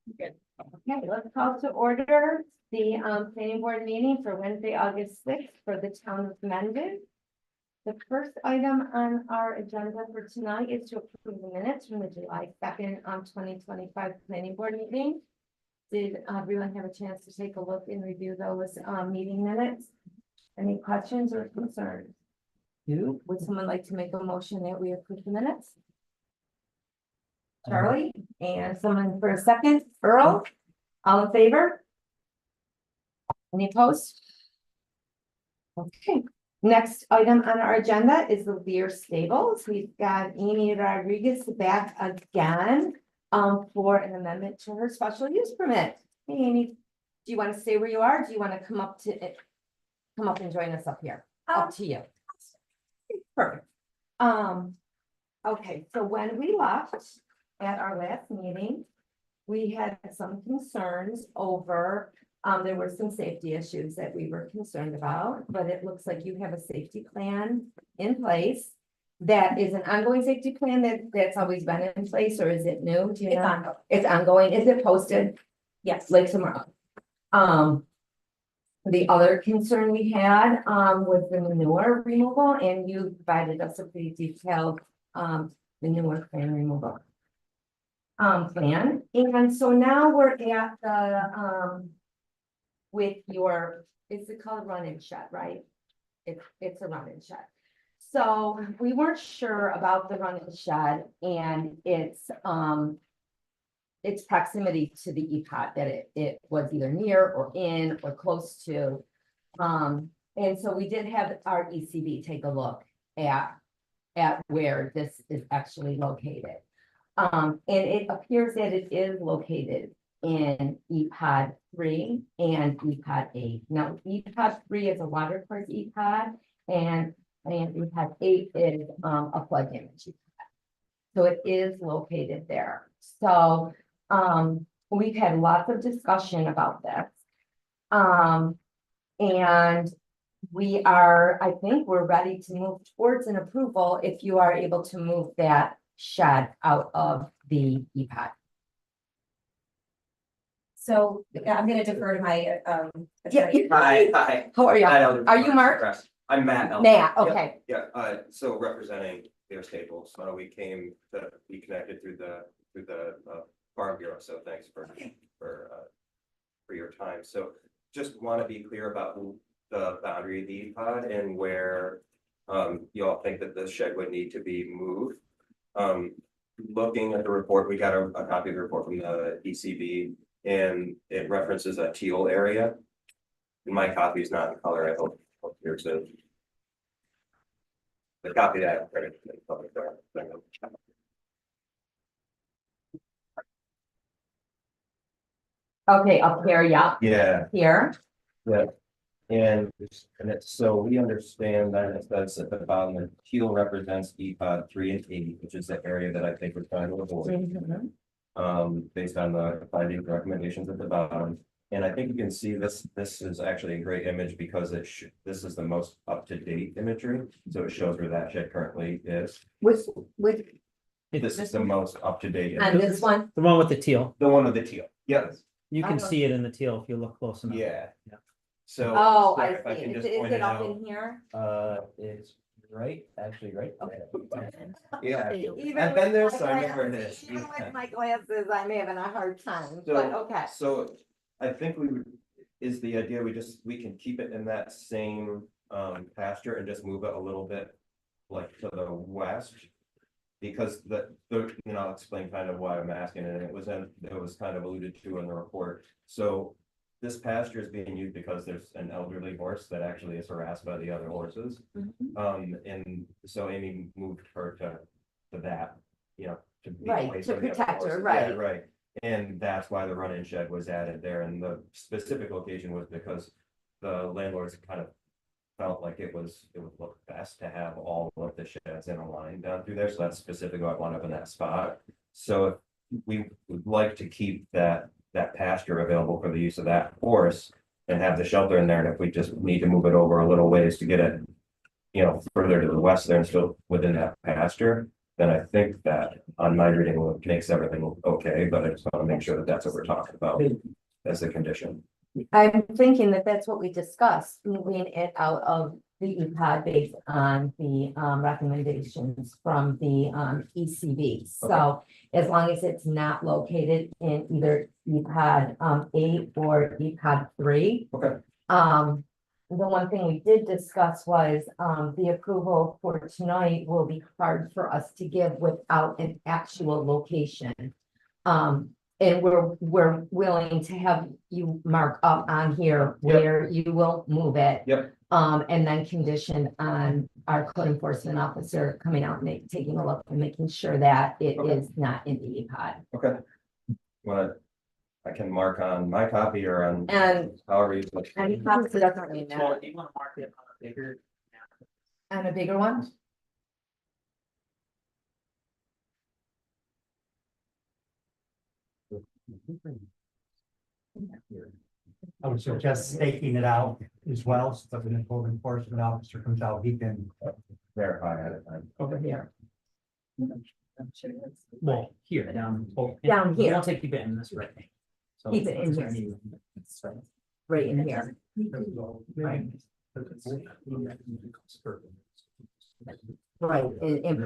Good. Okay, let's call to order the planning board meeting for Wednesday, August 6th for the town of Mendon. The first item on our agenda for tonight is to approve the minutes from the July 2nd, 2025 planning board meeting. Did everyone have a chance to take a look and review those meeting minutes? Any questions or concerns? Would someone like to make a motion that we approve the minutes? Charlie, and someone for a second, Earl, all in favor? Any opposed? Okay, next item on our agenda is the Lear Stables. We've got Amy Rodriguez back again for an amendment to her special use permit. Hey, Amy, do you want to stay where you are? Do you want to come up and join us up here? Up to you. Perfect. Okay, so when we left at our last meeting, we had some concerns over, there were some safety issues that we were concerned about, but it looks like you have a safety plan in place. That is an ongoing safety plan that's always been in place, or is it new? Do you know? It's ongoing. Is it posted? Yes, like tomorrow. The other concern we had was the manure removal, and you provided us a pretty detailed manure plan removal plan. And so now we're at the with your, is it called run-in shed, right? It's a run-in shed. So we weren't sure about the run-in shed and its proximity to the EPOD, that it was either near or in or close to. And so we did have our ECB take a look at where this is actually located. And it appears that it is located in EPOD 3 and EPOD 8. Now, EPOD 3 is a water course EPOD, and EPOD 8 is a flood damage EPOD. So it is located there. So we've had lots of discussion about this. And I think we're ready to move towards an approval if you are able to move that shed out of the EPOD. So I'm gonna defer to my Yeah. Hi. How are you? Hi, Elder Are you Mark. Mark? I'm Matt. Elder. Matt, Yep, okay. Yeah, so representing Lear Stables, we came to be connected through the Farm Bureau, so thanks for your time. So just want to be clear about the boundary of the EPOD and where you all think that the shed would need to be moved. Looking at the report, we got a copy of the report from the ECB, and it references a teal area. And my copy is not in color. I hope yours is. The copy that I printed in public there. Okay, up here, yeah, Yeah, here. yeah. And it's, so we understand that it says at the bottom, the teal represents EPOD 3 and 8, which is the area that I think we're trying to avoid. Based on the findings, recommendations at the bottom. And I think you can see this is actually a great image because this is the most up-to-date imagery. So it shows where that shed currently is. With This is the most up-to-date. on this one, The one with the teal. The one with the teal. Yes. You I can don't- see it in the teal if you look close enough. Yeah. Yeah. So. oh, so I if see. can Is just it point up out, in here? it's actually right. Okay. Yeah. Even I've been there, with so my I know where it glasses- is. Even Yeah. with my glasses, I'm having a hard time, So- but okay. So I think is the idea we can keep it in that same pasture and just move it a little bit like to the west. Because I'll explain kind of why I'm asking, and it was kind of alluded to in the report. So this pasture is being used because there's an elderly horse that actually is harassed by the other horses. And so Amy moved her to that, to be Right, away to from the other protect her, horses. right. Yeah, right. And that's why the run-in shed was added there, and the specific location was because the landlords kind of felt like it would look best to have all of the sheds in a line down through there, so that's specifically what I want up in that spot. So we would like to keep that pasture available for the use of that horse and have the shelter in there, and if we just need to move it over a little ways to get it, further to the west there and still within that pasture, then I think that on my reading makes everything okay, but I just want to make sure that that's what we're talking about as a condition. I'm thinking that that's what we discussed, moving it out of the EPOD based on the recommendations from the ECB. So as long as it's not located in either EPOD 8 or EPOD 3. Okay. The one thing we did discuss was the approval for tonight will be hard for us to give without an actual location. And we're willing to have you mark up on here Yep. where you will move it. Yep. And then condition on our code enforcement officer coming out and taking a look and making sure that it Okay. is not in the EPOD. Okay. What I can mark on my copy or on And however you. any copies definitely So not do you want to mark it on a bigger? on a bigger one. I would suggest staking it out as well, so that when the code enforcement officer comes out, he can. Verify ahead of time. Over here. Well, here, down. Down We here. want to keep it in this right. So Keep it in it's here. any- Right in here. Right, in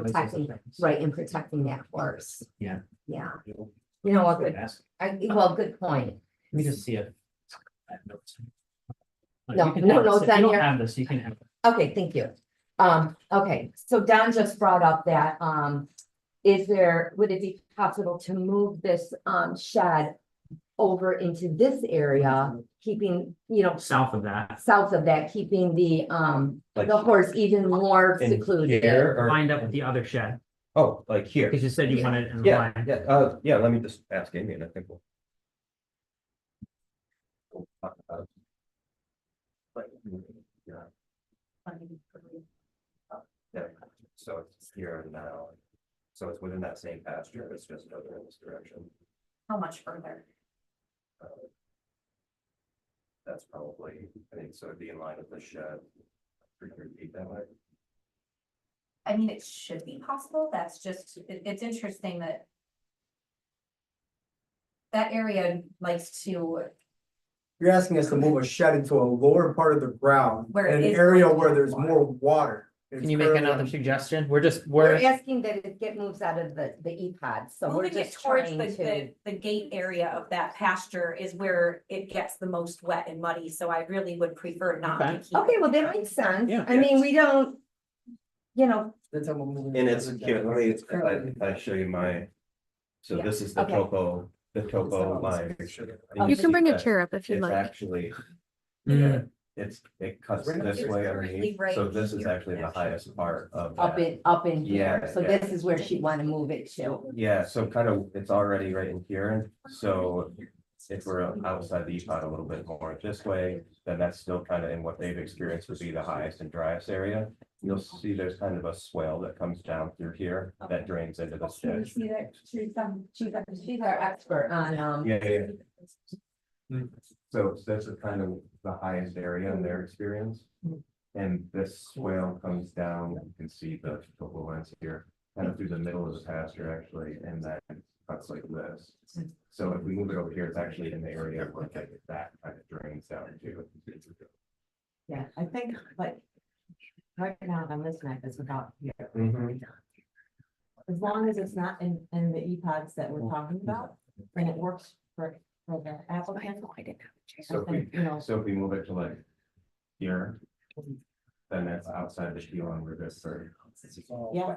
protecting, right, in protecting that horse. Yeah. Yeah. You know what, good, Ask- well, good point. Let me just see if. I have notes. No, You can no have this. notes If on you don't here. have this, you can have. Okay, thank you. Okay, so Don just brought up that, would it be possible to move this, shed over into this area, keeping, South of that, south of that, keeping the Like horse even more in secluded? here or? lined up with the other shed, Oh, like here. because you said you wanted it in Yeah, line. yeah, let me just ask Amy and I think we'll talk about it. Yeah. Yeah, so it's here and now. So it's within that same pasture, it's just over in this direction. How much further? That's probably, I think, so it'd be in line with the shed. 300 feet that way. I mean, it should be possible. That's just, it's interesting that that area likes to, You're asking us to move a shed into a lower part of the ground, Where it an is area going to where have there's water. more water. It's Can you make currently another on- suggestion? We're We're asking that it get moves out of the EPOD, so we're moving it just towards trying to. the gate area of that pasture is where it gets the most wet and muddy, so I really would prefer not to Okay. keep. Okay, well, that makes sense. Yeah. I mean, we don't, That's how we're moving And it. it's here, let me, I show you my. So Yeah, this is the okay. topo line. You can bring a that chair up if you'd It's like. actually, Mm. it cuts Right. this way It's underneath, currently right so this is here. actually the highest part of up that. in here, Yeah, so yeah. this is where she'd wanna move it to. Yeah, so kind of, it's already right in here, so if we're outside the EPOD a little bit more this way, then that's still kind of in what they've experienced would be the highest and driest area. You'll see there's kind of a swell that comes down through here that drains into the Can you ditch. see that? She's our expert on, Yeah. So this is kind of the highest area in their experience. And this swale comes down, you can see the focal lines here, kind of through the middle of the pasture actually, and then cuts like this. So if we move it over here, it's actually in the area where that kind of drains down to. yeah, I think, like. Right now on this map is about here. Mhm. As long as it's not in the EPODs that we're talking about, then it works for the applicant. So if we, You know, so if we move it to like here, then that's outside the key line where this or. yeah,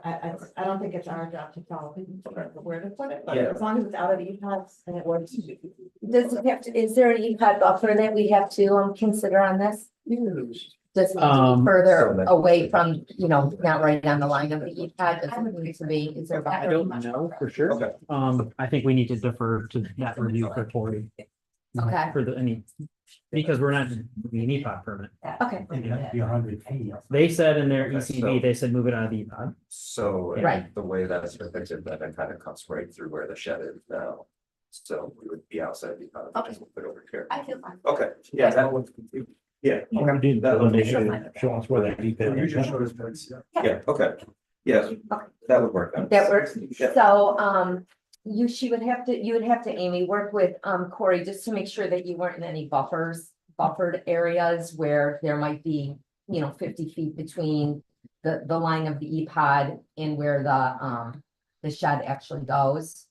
I don't think it's our job to tell where to put it, but Yeah. as long as it's out of the EPODs and it works. Does it have to, is there an EPOD buffer that we have to consider on this? Does it need to be further away from, not right on the line of the EPOD, does it need to be, is there a I buffer? don't know for sure. Okay. I think we need to defer to that review for Cory. Okay. For because we're not doing an EPOD permit. Okay, It has to be 100 feet. They said in their Okay, ECB, so- they said move it out of the EPOD. So Right. the way that's depicted, that it kind of cuts right through where the shed is now. So we would be outside the EPOD, Okay. just move it over here. I feel fine. Okay, yeah, that would, yeah, We're gonna do that would make show us where that EPOD You is. just showed us, but it's- yeah, okay. Yes, that would work. That works. Yeah. So, you would have to, Amy, work with, Corey, just to make sure that you weren't in any buffered areas where there might be, 50 feet between the line of the E-Pod and where the shed actually goes.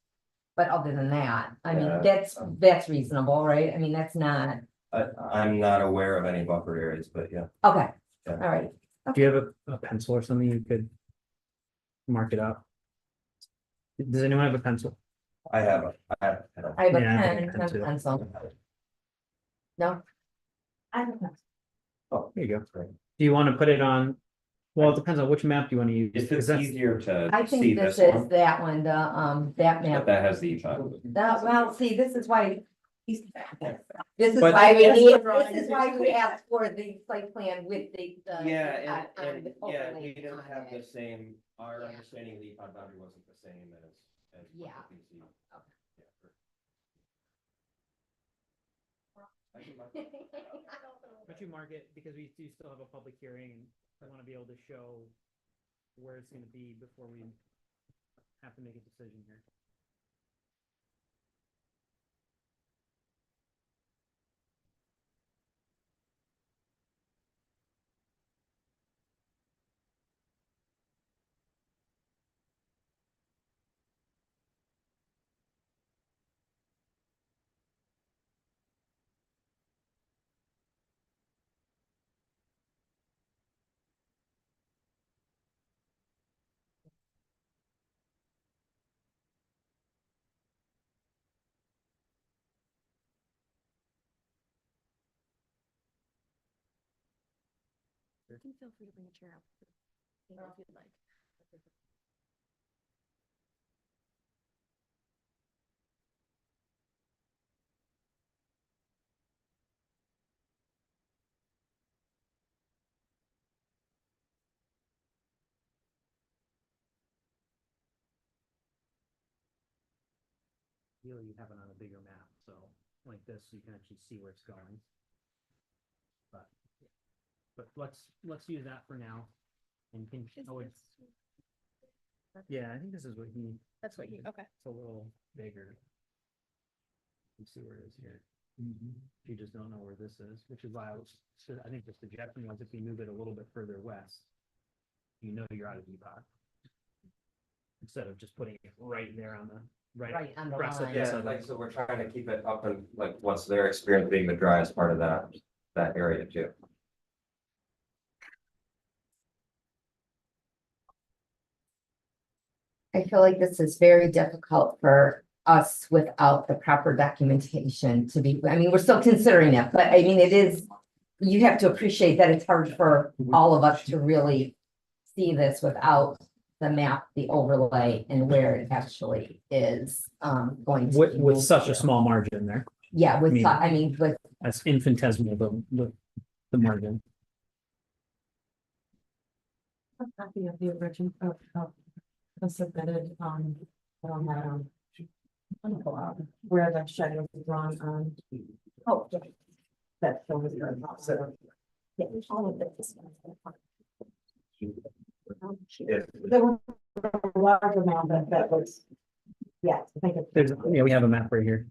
But other than that, I mean, Yeah. that's reasonable, right? I mean, that's not, I'm not aware of any buffer areas, but yeah. okay, Yeah. all right. Do you have a pencil or something you could mark it up? Does anyone have a pencil? I have. I have a Yeah, I pen think and a too. pencil. No, I don't know. Oh, There you go. great. Do you want to put it on? Well, it depends on which map do you want to use. If because it's that's- easier to I see think this this is one, that one, that but map. that has the E5. Well, see, this is why. This is But- why we That's need, the drawing. this is why we asked for the site plan with the. Yeah, on and the yeah, overlay we don't on have the it. same, our Yeah. understanding of the E5 boundary wasn't the same as. Yeah. PC. Yeah, for- I can mark it. But you mark it because we do still have a public hearing and I want to be able to show where it's going to be before we have to make a decision here. You can feel free to bring a chair up. If you'd like. Ideally, you have it on a bigger map, so like this, you can actually see where it's going. But let's use that for now. And can Is show it. this- Yeah, I think this is what he. That's what you, okay. It's a little bigger. You see where it is here. You just don't know where this is, which is why I think the suggestion was if you move it a little bit further west, you know you're out of Depot. Instead of just putting it right there on the Right on the precipice line. Yeah, of like, it. so we're trying to keep it up and like, what's their experience being the driest part of that area too. I feel like this is very difficult for us without the proper documentation to be, I mean, we're still considering it, but I mean, it is. You have to appreciate that it's hard for all of us to really see this without the map, the overlay, and where it actually is, going to. With be moved such a to. small margin there. Yeah, with, I mean- I mean, with, That's infinitesimal, the margin. A copy of the original of the submitted, I don't have, where the shed was drawn on. Oh, yeah. That shows the. Yeah, all of this. There was a large amount that was. Yeah, I think it's. There's, yeah, we have a map right here.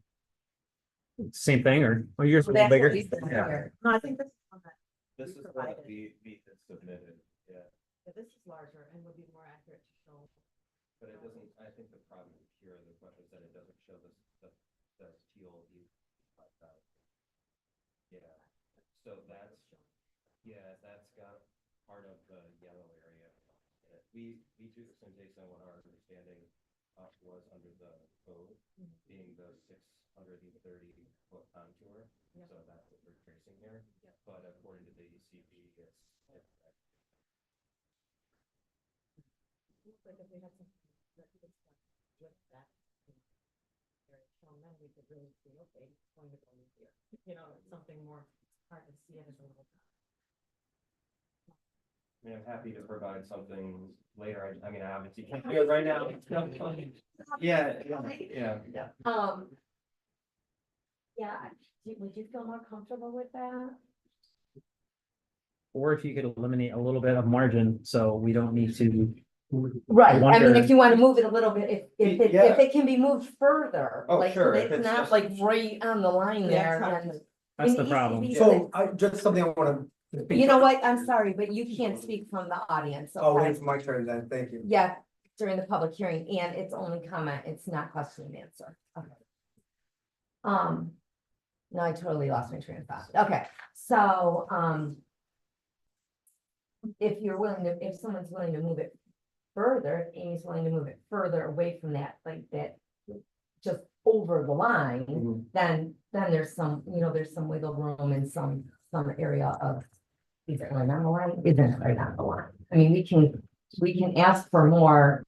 Same thing, or yours a little that's bigger? what we said Yeah. here. No, I think this is one that. This is what we submitted, yeah, Yeah, this is larger and would be more accurate to show. but it doesn't, I think the problem here is that it doesn't show the teal. Yeah, so that's got part of the yellow area. We do the same based on what our understanding was under the code, being the 630-foot contour. So that's what we're tracing here, but according to the ECB, it's. Looks like if we had some. With that. Shown then we could really see, okay, it's going to go in here, you know, it's something more hard to see it as a little. I mean, I'm happy to provide something later. I mean, I obviously can't do it right now. Yeah, yeah. Yeah, would you feel more comfortable with that? Or if you could eliminate a little bit of margin, so we don't need to Right, I mean, wonder- if you wanna move it a little bit, if Yeah. it can be moved further, Oh, like, sure, so if it's it's not just- like right on the line there, and. That's in the the problem. ECB, So I, just something I wanna. You know what, I'm sorry, but you can't speak from the audience, I'll okay? wait for my turn then, thank you. Yeah, during the public hearing, and it's only comment, it's not question and answer, okay. No, I totally lost my train of thought, okay, so, if you're willing to, if someone's willing to move it further, if Amy's willing to move it further away from that, like that, just over the line, Mhm. then there's some, there's some wiggle room and some area of. Is it right on the line? Isn't it right on the line? I mean, we can ask for more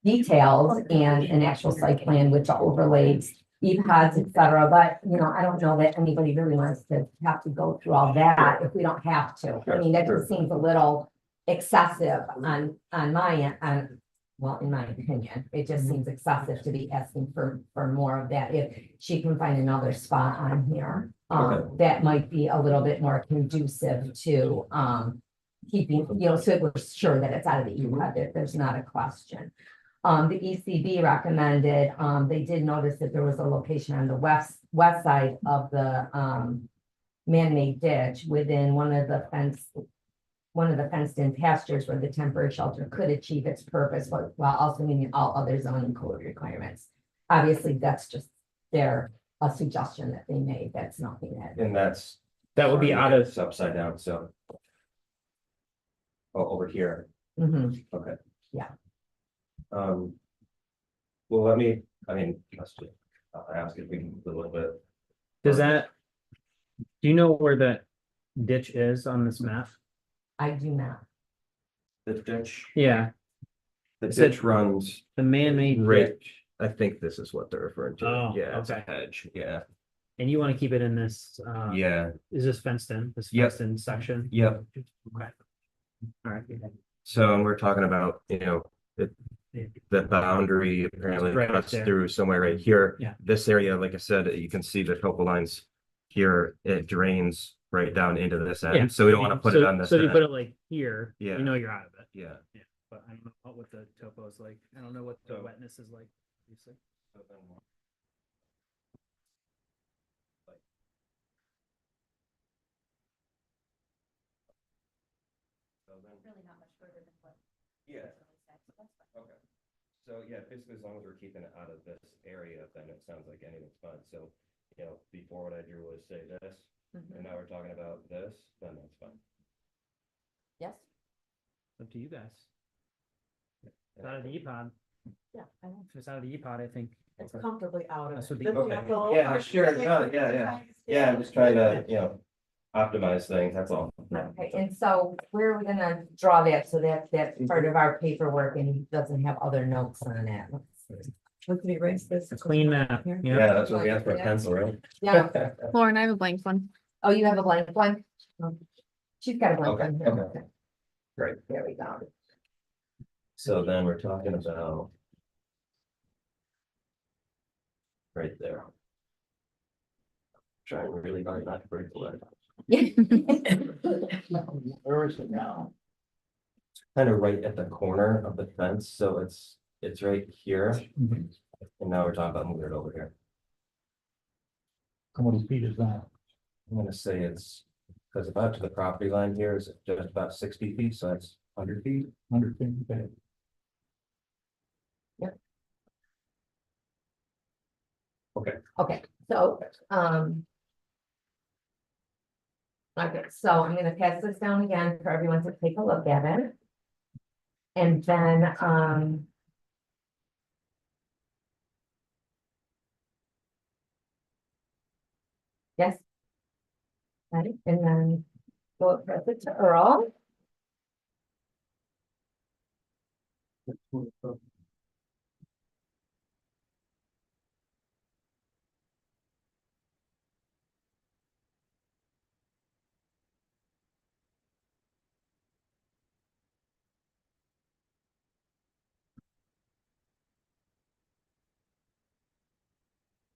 details and an actual site plan which overlays EPODs, et cetera, but, I don't know that anybody really wants to have to go through all that if we don't have to. I mean, that just seems a little excessive on my end, well, in my opinion, it just seems excessive to be asking for more of that. If she can find another spot on here, that might be a little bit more conducive to, keeping, so we're sure that it's out of the EPUD, that there's not a question. The ECB recommended, they did notice that there was a location on the west side of the, man-made ditch within one of the fenced-in pastures where the temporary shelter could achieve its purpose while also meeting all other zoning code requirements. Obviously, that's just a suggestion that they made. That's nothing that. And that's. That would be out of, It's upside down, so. Oh, over here, Mhm. okay. Yeah. Well, let's just, ask if we can move a little bit. does that? Do you know where the ditch is on this map? I do not. The ditch, Yeah, the Is it- ditch runs the man-made right, ditch, I think this is what they're referring to. Oh, Yeah, it's a okay. hedge, yeah, and you want to keep it in this, yeah, is this fenced in, this Yep. fenced in section? yep. Okay. All right. So, and we're talking about, the boundary apparently Right cuts there. through somewhere right here. Yeah. This area, like I said, you can see the topo lines here, it drains right down into this Yeah. end, so we don't want to put it So- on this So you end. put it like here, Yeah. you're out of it, Yeah. but I don't know what the topo is like, I don't know what the So- wetness is like, obviously. Really not much further than what. Yeah. Okay, so yeah, basically as long as we're keeping it out of this area, then it sounds like anything's fine, so, before what I drew was say this, Mhm. and now we're talking about this, then that's fine. Yes? Up to you guys. It's out of the EPOD, Yeah. I don't- if it's out of the EPOD, I think. It's comfortably out of. That's what it. the- Then we Okay. go- Yeah, sure, no, yeah, I'm just trying to, optimize things, that's all. Okay, and so where are we gonna draw that? So that's part of our paperwork and he doesn't have other notes on it. Let's see. We could erase this. A clean map, Here. yeah. That's what we asked for a pencil, right? Yeah, Lauren, I have a blank one. oh, you have a blank one? She's got a blank Okay, one here. okay. Okay. Great. There we go. So then we're talking about. Right there. Trying really hard not to break the leg. Where is it now? Kind of right at the corner of the fence, so it's right here. And now we're talking about moving it over here. How many feet is that? I'm gonna say it's, because about to the property line here is just about 60 feet, so that's 100 feet. 100 feet, okay. Okay, so, okay, so I'm gonna pass this down again for everyone to take a look at it. And then, yes. Right, and then go press it to Earl.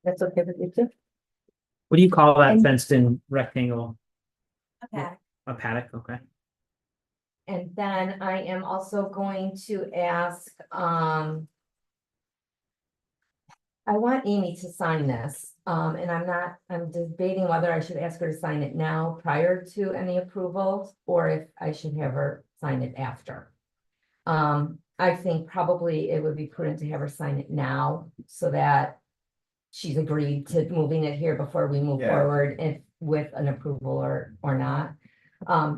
That's okay with you too? What do you call that And- fenced in rectangle? Okay. A paddock, okay. and then I am also going to ask, I want Amy to sign this, and I'm debating whether I should ask her to sign it now prior to any approvals, or if I should have her sign it after. I think probably it would be prudent to have her sign it now, so that she's agreed to moving it here before we move Yeah. forward and with an approval or not.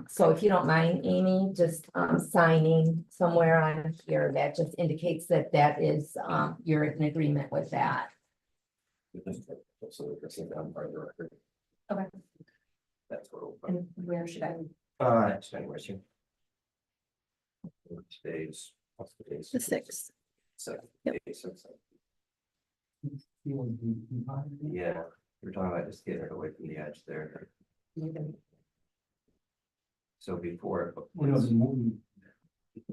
So if you don't mind, Amy, just, signing somewhere on here, that just indicates that that is, you're in agreement with that. So that's on part of the record. Okay. That's what. And where should I? It's anywhere soon. Today's, what's the date? The 6th. Second. Yep. Yeah, we're talking about just getting it away from the edge there. So before, it was-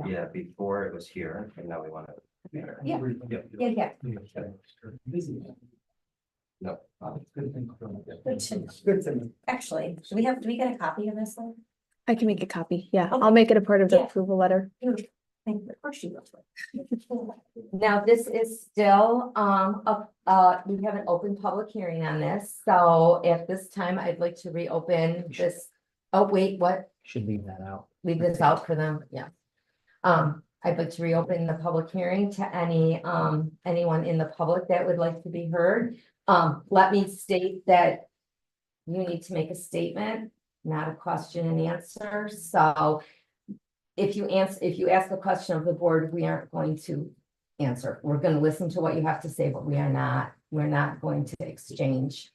yeah, before it was here, and now we want to. Yeah. Yep. Yeah. No. Good thing. Actually, do we get a copy of this one? I can make a copy. Yeah, Okay. I'll make it a part of the Yeah. approval letter. Of course you will. Now, this is still, we have an open public hearing on this, so at this time, I'd like to reopen this. Oh, wait, what? Should leave that out. Leave this out for them, yeah. I'd like to reopen the public hearing to anyone in the public that would like to be heard. Let me state that you need to make a statement, not a question and answer, so if you ask a question of the board, we aren't going to answer. We're gonna listen to what you have to say, but we're not going to exchange,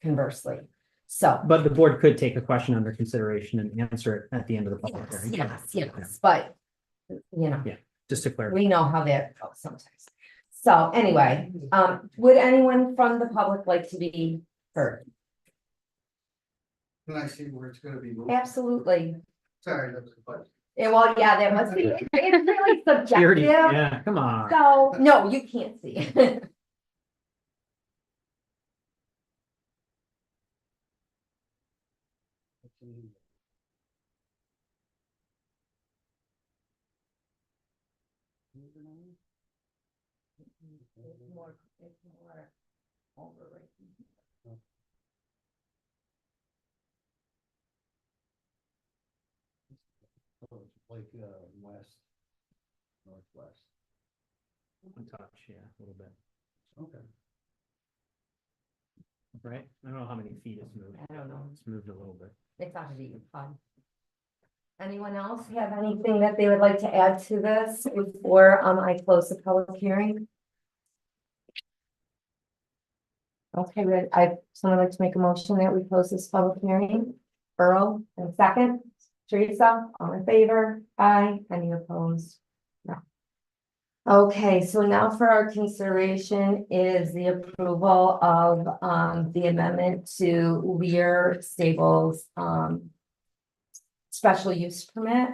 conversely. So, But the board could take a question under consideration and answer it at the end of the public yes, hearing. yes, but, you know. Just to clarify. We know how that goes sometimes. So anyway, would anyone from the public like to be heard? Can I see where it's gonna be moved? Absolutely. Sorry, that's the question. Yeah, well, yeah, that must be, it's really You already- subjective. Yeah, come on. So, no, you can't see. Like, west, northwest. One touch, yeah, a little bit, Okay. right? I don't know how many feet it's moved. I don't know. It's moved a little bit. It's not really fun. Anyone else have anything that they would like to add to this before I close the public hearing? Okay, someone like to make a motion that we close this public hearing? Earl, and second, Teresa, all in favor? Aye, any opposed? No. Okay, so now for our consideration is the approval of the amendment to Lear Stables special use permit.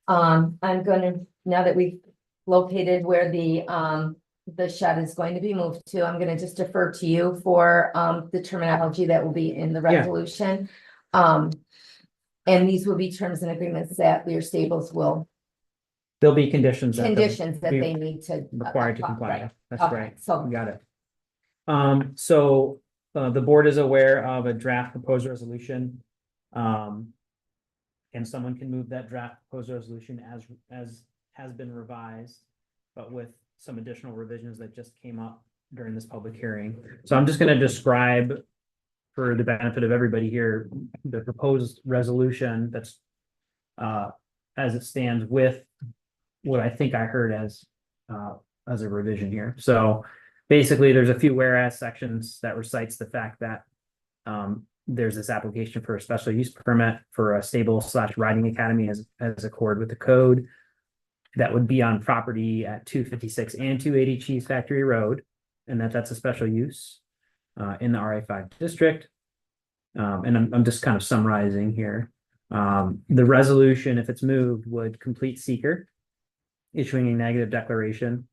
I'm gonna, now that we've located where the shed is going to be moved to, I'm gonna just defer to you for the terminology that will be in the Yeah. resolution. And these will be terms and agreements that Lear Stables will, There'll be conditions. that they'll conditions that be they need to. Required to comply. Right. with. That's Okay, right. so You got it. So, the board is aware of a draft proposed resolution. And someone can move that draft proposed resolution as has been revised, but with some additional revisions that just came up during this public hearing. So I'm just gonna describe for the benefit of everybody here, the proposed resolution that's as it stands with what I think I heard as a revision here. So basically, there's a few whereas sections that recites the fact that there's this application for a special use permit for a stable/riding academy as accord with the code. That would be on property at 256 and 280 Cheese Factory Road, and that's a special use in the RA5 district. And I'm just kind of summarizing here. The resolution, if it's moved, would complete seeker, issuing a negative declaration.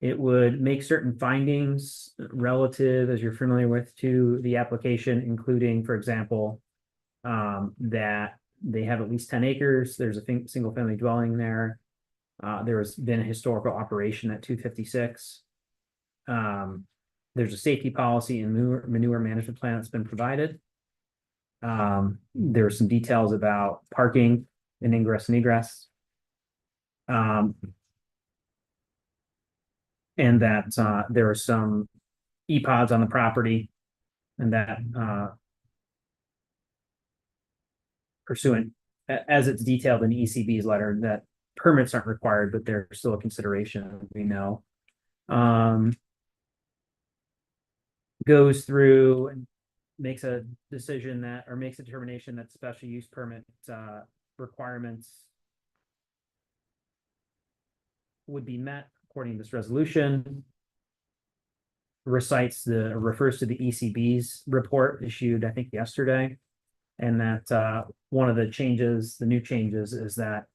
It would make certain findings relative, as you're familiar with, to the application, including, for example, that They have at least 10 acres. There's a single family dwelling there. There has been a historical operation at 256. There's a safety policy and manure management plan that's been provided. There are some details about parking and ingress and egress. And that there are some EPODs on the property, and that pursuant, as it's detailed in the ECB's letter, that permits aren't required, but they're still a consideration, we know. Goes through and makes a decision that, or makes a determination that special use permit requirements would be met according to this resolution. Refers to the ECB's report issued, I think, yesterday. And that one of the new changes is that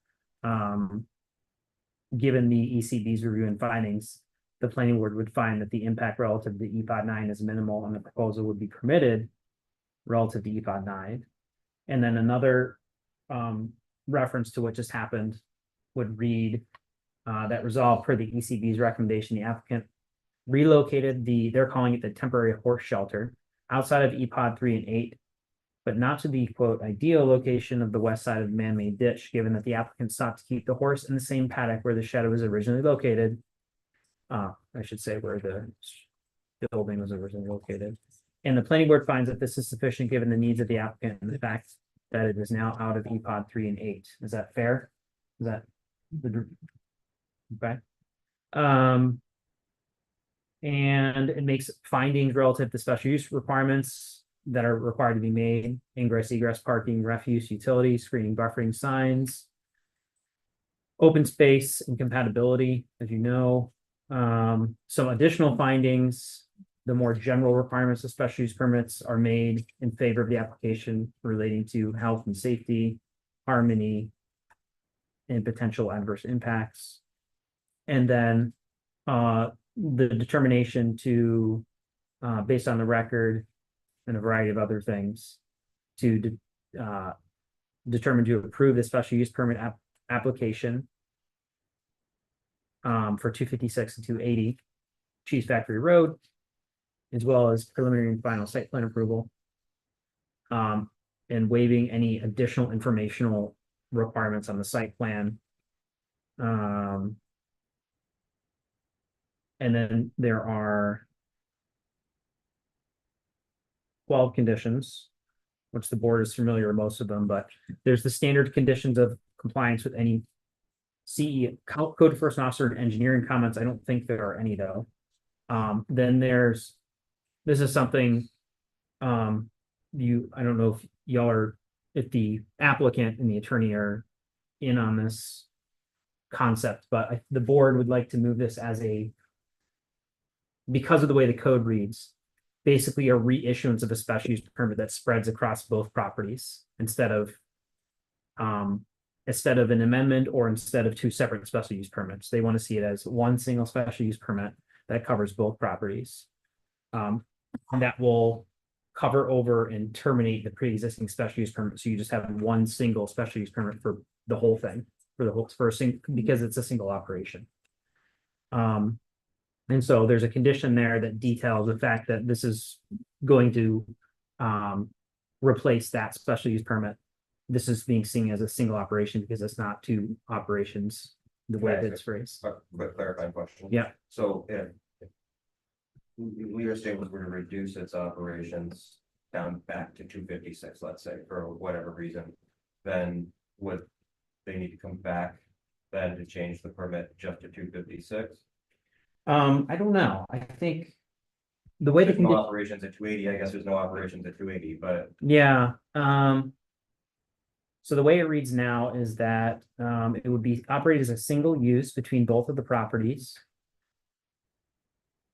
given the ECB's review and findings, the planning board would find that the impact relative to EPOD 9 is minimal and the proposal would be permitted relative to EPOD 9. And then another reference to what just happened would read that resolved per the ECB's recommendation, the applicant relocated they're calling it the temporary horse shelter outside of EPOD 3 and 8, but not to the quote ideal location of the west side of the man-made ditch, given that the applicant sought to keep the horse in the same paddock where the shed was originally located. I should say where the building was originally located. And the planning board finds that this is sufficient given the needs of the applicant and the fact that it is now out of EPOD 3 and 8. Is that fair? Is that okay? And it makes findings relative to special use requirements that are required to be made: ingress, egress, parking, refuse, utilities, screening, buffering, signs, open space, and compatibility, as you know. Some additional findings: the more general requirements of special use permits are made in favor of the application relating to health and safety, harmony, and potential adverse impacts. And then the determination to, based on the record and a variety of other things, to determine to approve the special use permit application for 256 and 280 Cheese Factory Road, as well as preliminary and final site plan approval, and waiving any additional informational requirements on the site plan. And then there are 12 conditions, which the board is familiar with most of them, but there's the standard conditions of compliance with any CE code enforcement officer and engineering comments. I don't think there are any though. Then this is something I don't know if y'all are, if the applicant and the attorney are in on this concept, but the board would like to move this as because of the way the code reads, basically a reissuance of a special use permit that spreads across both properties instead of an amendment or instead of two separate special use permits. They want to see it as one single special use permit that covers both properties. And that will cover over and terminate the pre-existing special use permit. So you just have one single special use permit for the whole thing, because it's a single operation. And so there's a condition there that details the fact that this is going to replace that special use permit. This is being seen as a single operation because it's not two operations, the way that it's phrased. Quick clarifying question. Yeah. So if Lear Stables were to reduce its operations down back to 256, let's say, for whatever reason, then would they need to come back then to change the permit just to 256? I don't know. I think the way There's no operations at 280, I guess there's no operations at 280, but yeah. So the way it reads now is that it would be operated as a single use between both of the properties.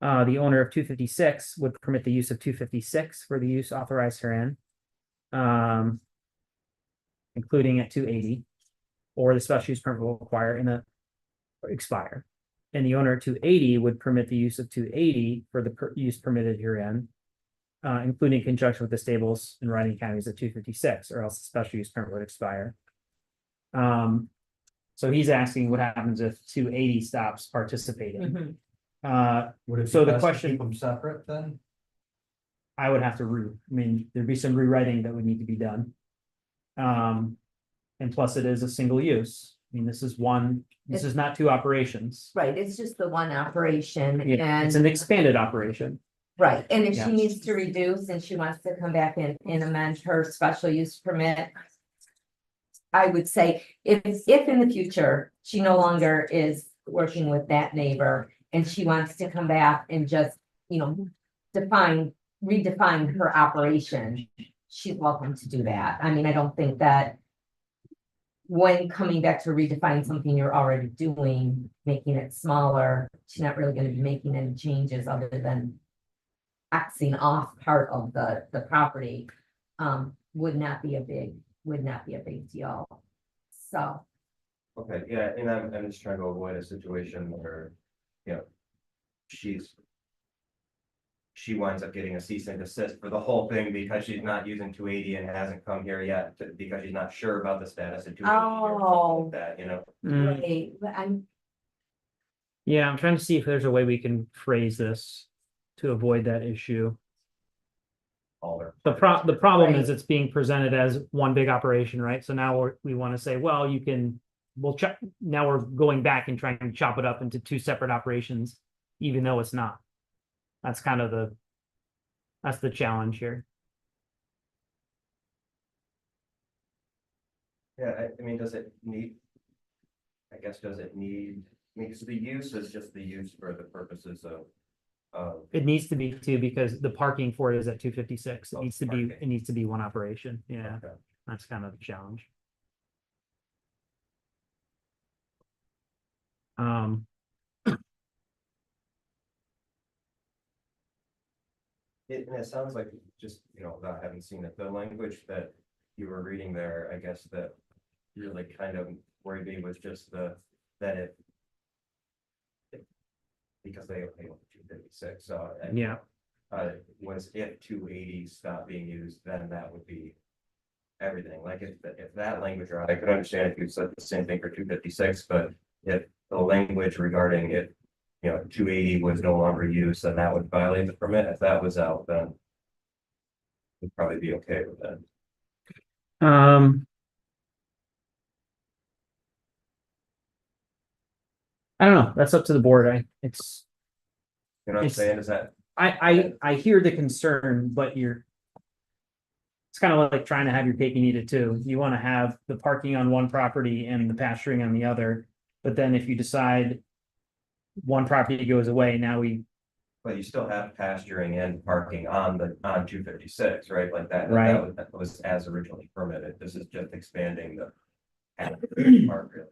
The owner of 256 would permit the use of 256 for the use authorized herein, including at 280, or the special use permit will expire. And the owner of 280 would permit the use of 280 for the use permitted herein, including in conjunction with the stables and riding academies at 256, or else the special use permit would expire. So he's asking what happens if 280 stops participating. Mhm. Would it be So the best to question- keep them separate then? I would have to I mean, there'd be some rewriting that would need to be done. And plus it is a single use. I mean, this is not two operations. Right, it's just the one operation Yeah, it's an and, expanded operation. right, and if Yeah. she needs to reduce and she wants to come back and amend her special use permit. I would say if in the future, she no longer is working with that neighbor and she wants to come back and just, redefine her operation. She's welcome to do that. I mean, I don't think that. When coming back to redefine something you're already doing, making it smaller, she's not really gonna be making any changes other than. Axing off part of the property, would not be a big deal. So, Okay, yeah, and I'm just trying to avoid a situation where, she winds up getting a cease and desist for the whole thing because she's not using 280 and hasn't come here yet, because she's not sure about the status of 280 or something Oh. like that, right, but I'm, Yeah, I'm trying to see if there's a way we can phrase this to avoid that issue. all their. The problem is Right. it's being presented as one big operation, right? So now we want to say, well, now we're going back and trying to chop it up into two separate operations, even though it's not. That's kind of that's the challenge here. Yeah, I mean, does it need? I guess, does it need, because the use is just the use for the purposes of. It needs to be too, because the parking for it is at 256. It Oh, needs to be, parking. it needs to be one operation. Yeah, Okay. that's kind of the challenge. And it sounds like, just, without having seen it, the language that you were reading there, I guess that really kind of worried me was just that it. Because they pay 256, so. Yeah. Was if 280 stopped being used, then that would be everything. Like if that language, or I could understand if you said the same thing for 256, but if the language regarding it, 280 was no longer used, then that would violate the permit. If that was out, then we'd probably be okay with that. I don't know. That's up to the board. You know what I'm It's- saying? Is that, I hear the concern, but it's kind of like trying to have your cake and eat it too. You want to have the parking on one property and the pasturing on the other. But then if you decide one property goes away, now but you still have pasturing and parking on 256, right? Like that. Right. That was as originally permitted. This is just expanding the. Park, really.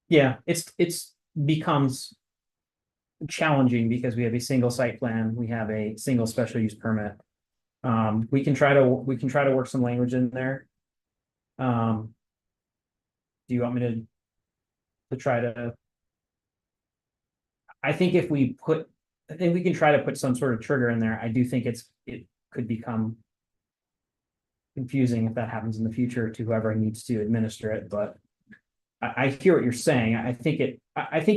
yeah, it's becomes challenging because we have a single site plan, we have a single special use permit. We can try to work some language in there. Do you want me to try to? I think we can try to put some sort of trigger in there. I do think it could become confusing if that happens in the future to whoever needs to administer it, but I hear what you're saying. I think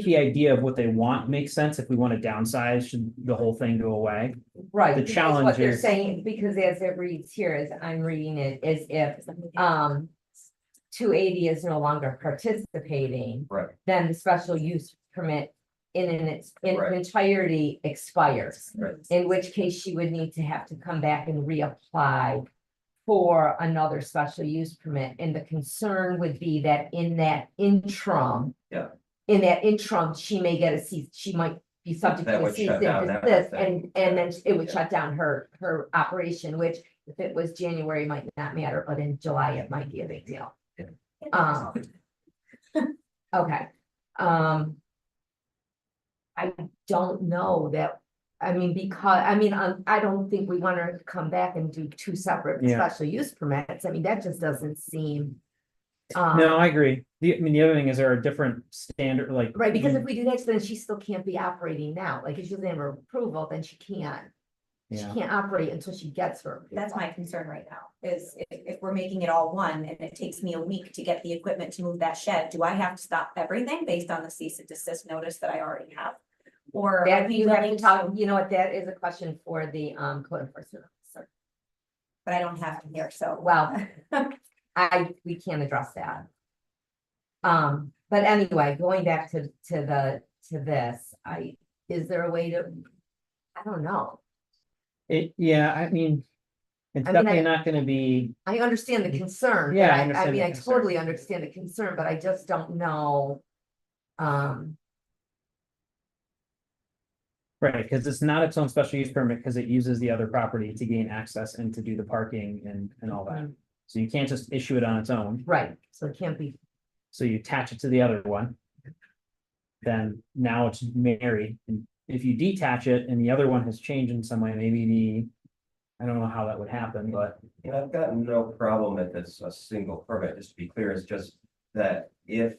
the idea of what they want makes sense. If we want to downsize, should the whole thing go away? right. The because challenge what they're is- saying, because as it reads here, as I'm reading it, is if, 280 is no longer participating. Right. Then the special use permit in its Right. entirety expires. Right. In which case she would need to have to come back and reapply for another special use permit. And the concern would be that in that interim. Yeah. In that interim, she may get she might be subject That to a would cease shut and down that desist, thing. and then it would Yeah. shut down her operation, which if it was January might not matter, but in July it might be a big deal. Yeah. Okay, I don't know that, I mean, because, I don't think we want her to come back and do two separate Yeah. special use permits. I mean, that just doesn't seem. No, I agree. I mean, the other thing is there are different standard, like. Right, because if we do that, then she still can't be operating now, like if she doesn't have her approval, then she can't. She Yeah, can't operate until she gets her. That's approval. my concern right now, is if we're making it all one and it takes me a week to get the equipment to move that shed, do I have to stop everything based on the cease and desist notice that I already have? Or are That we you have to willing talk, to, you know what, that is a question for the code enforcement officer. but I don't have to here, so. Well, we can't address that. But anyway, going back to this, is there a way to? I don't know. yeah, I mean, it's I mean, definitely not gonna be, I understand the concern. Yeah, but I understand mean, the I concern. totally understand the concern, but I just don't know. right, because it's not its own special use permit, because it uses the other property to gain access and to do the parking and all that. So you can't just issue it on its own, Right, so it can't be, so you attach it to the other one. Then now it's married, and if you detach it and the other one has changed in some way, maybe I don't know how that would happen, but And I've got no problem if it's a single permit, just to be clear, it's just that if.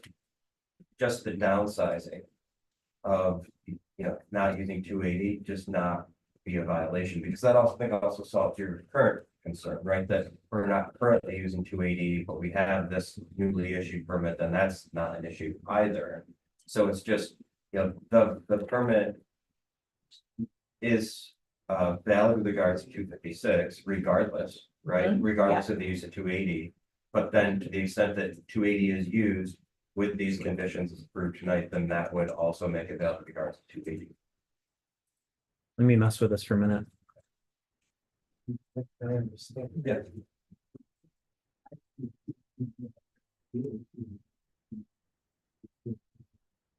Just the downsizing. Of, not using 280, just not be a violation, because that also, I think also solves your current concern, right? That we're not currently using 280, but we have this newly issued permit, then that's not an issue either. So it's just, the permit. Is valid with regards to 256 regardless, right? Regardless of the use of 280. But then to the extent that 280 is used with these conditions as approved tonight, then that would also make it valid with regards to 280. let me mess with this for a minute. I understand. Yeah.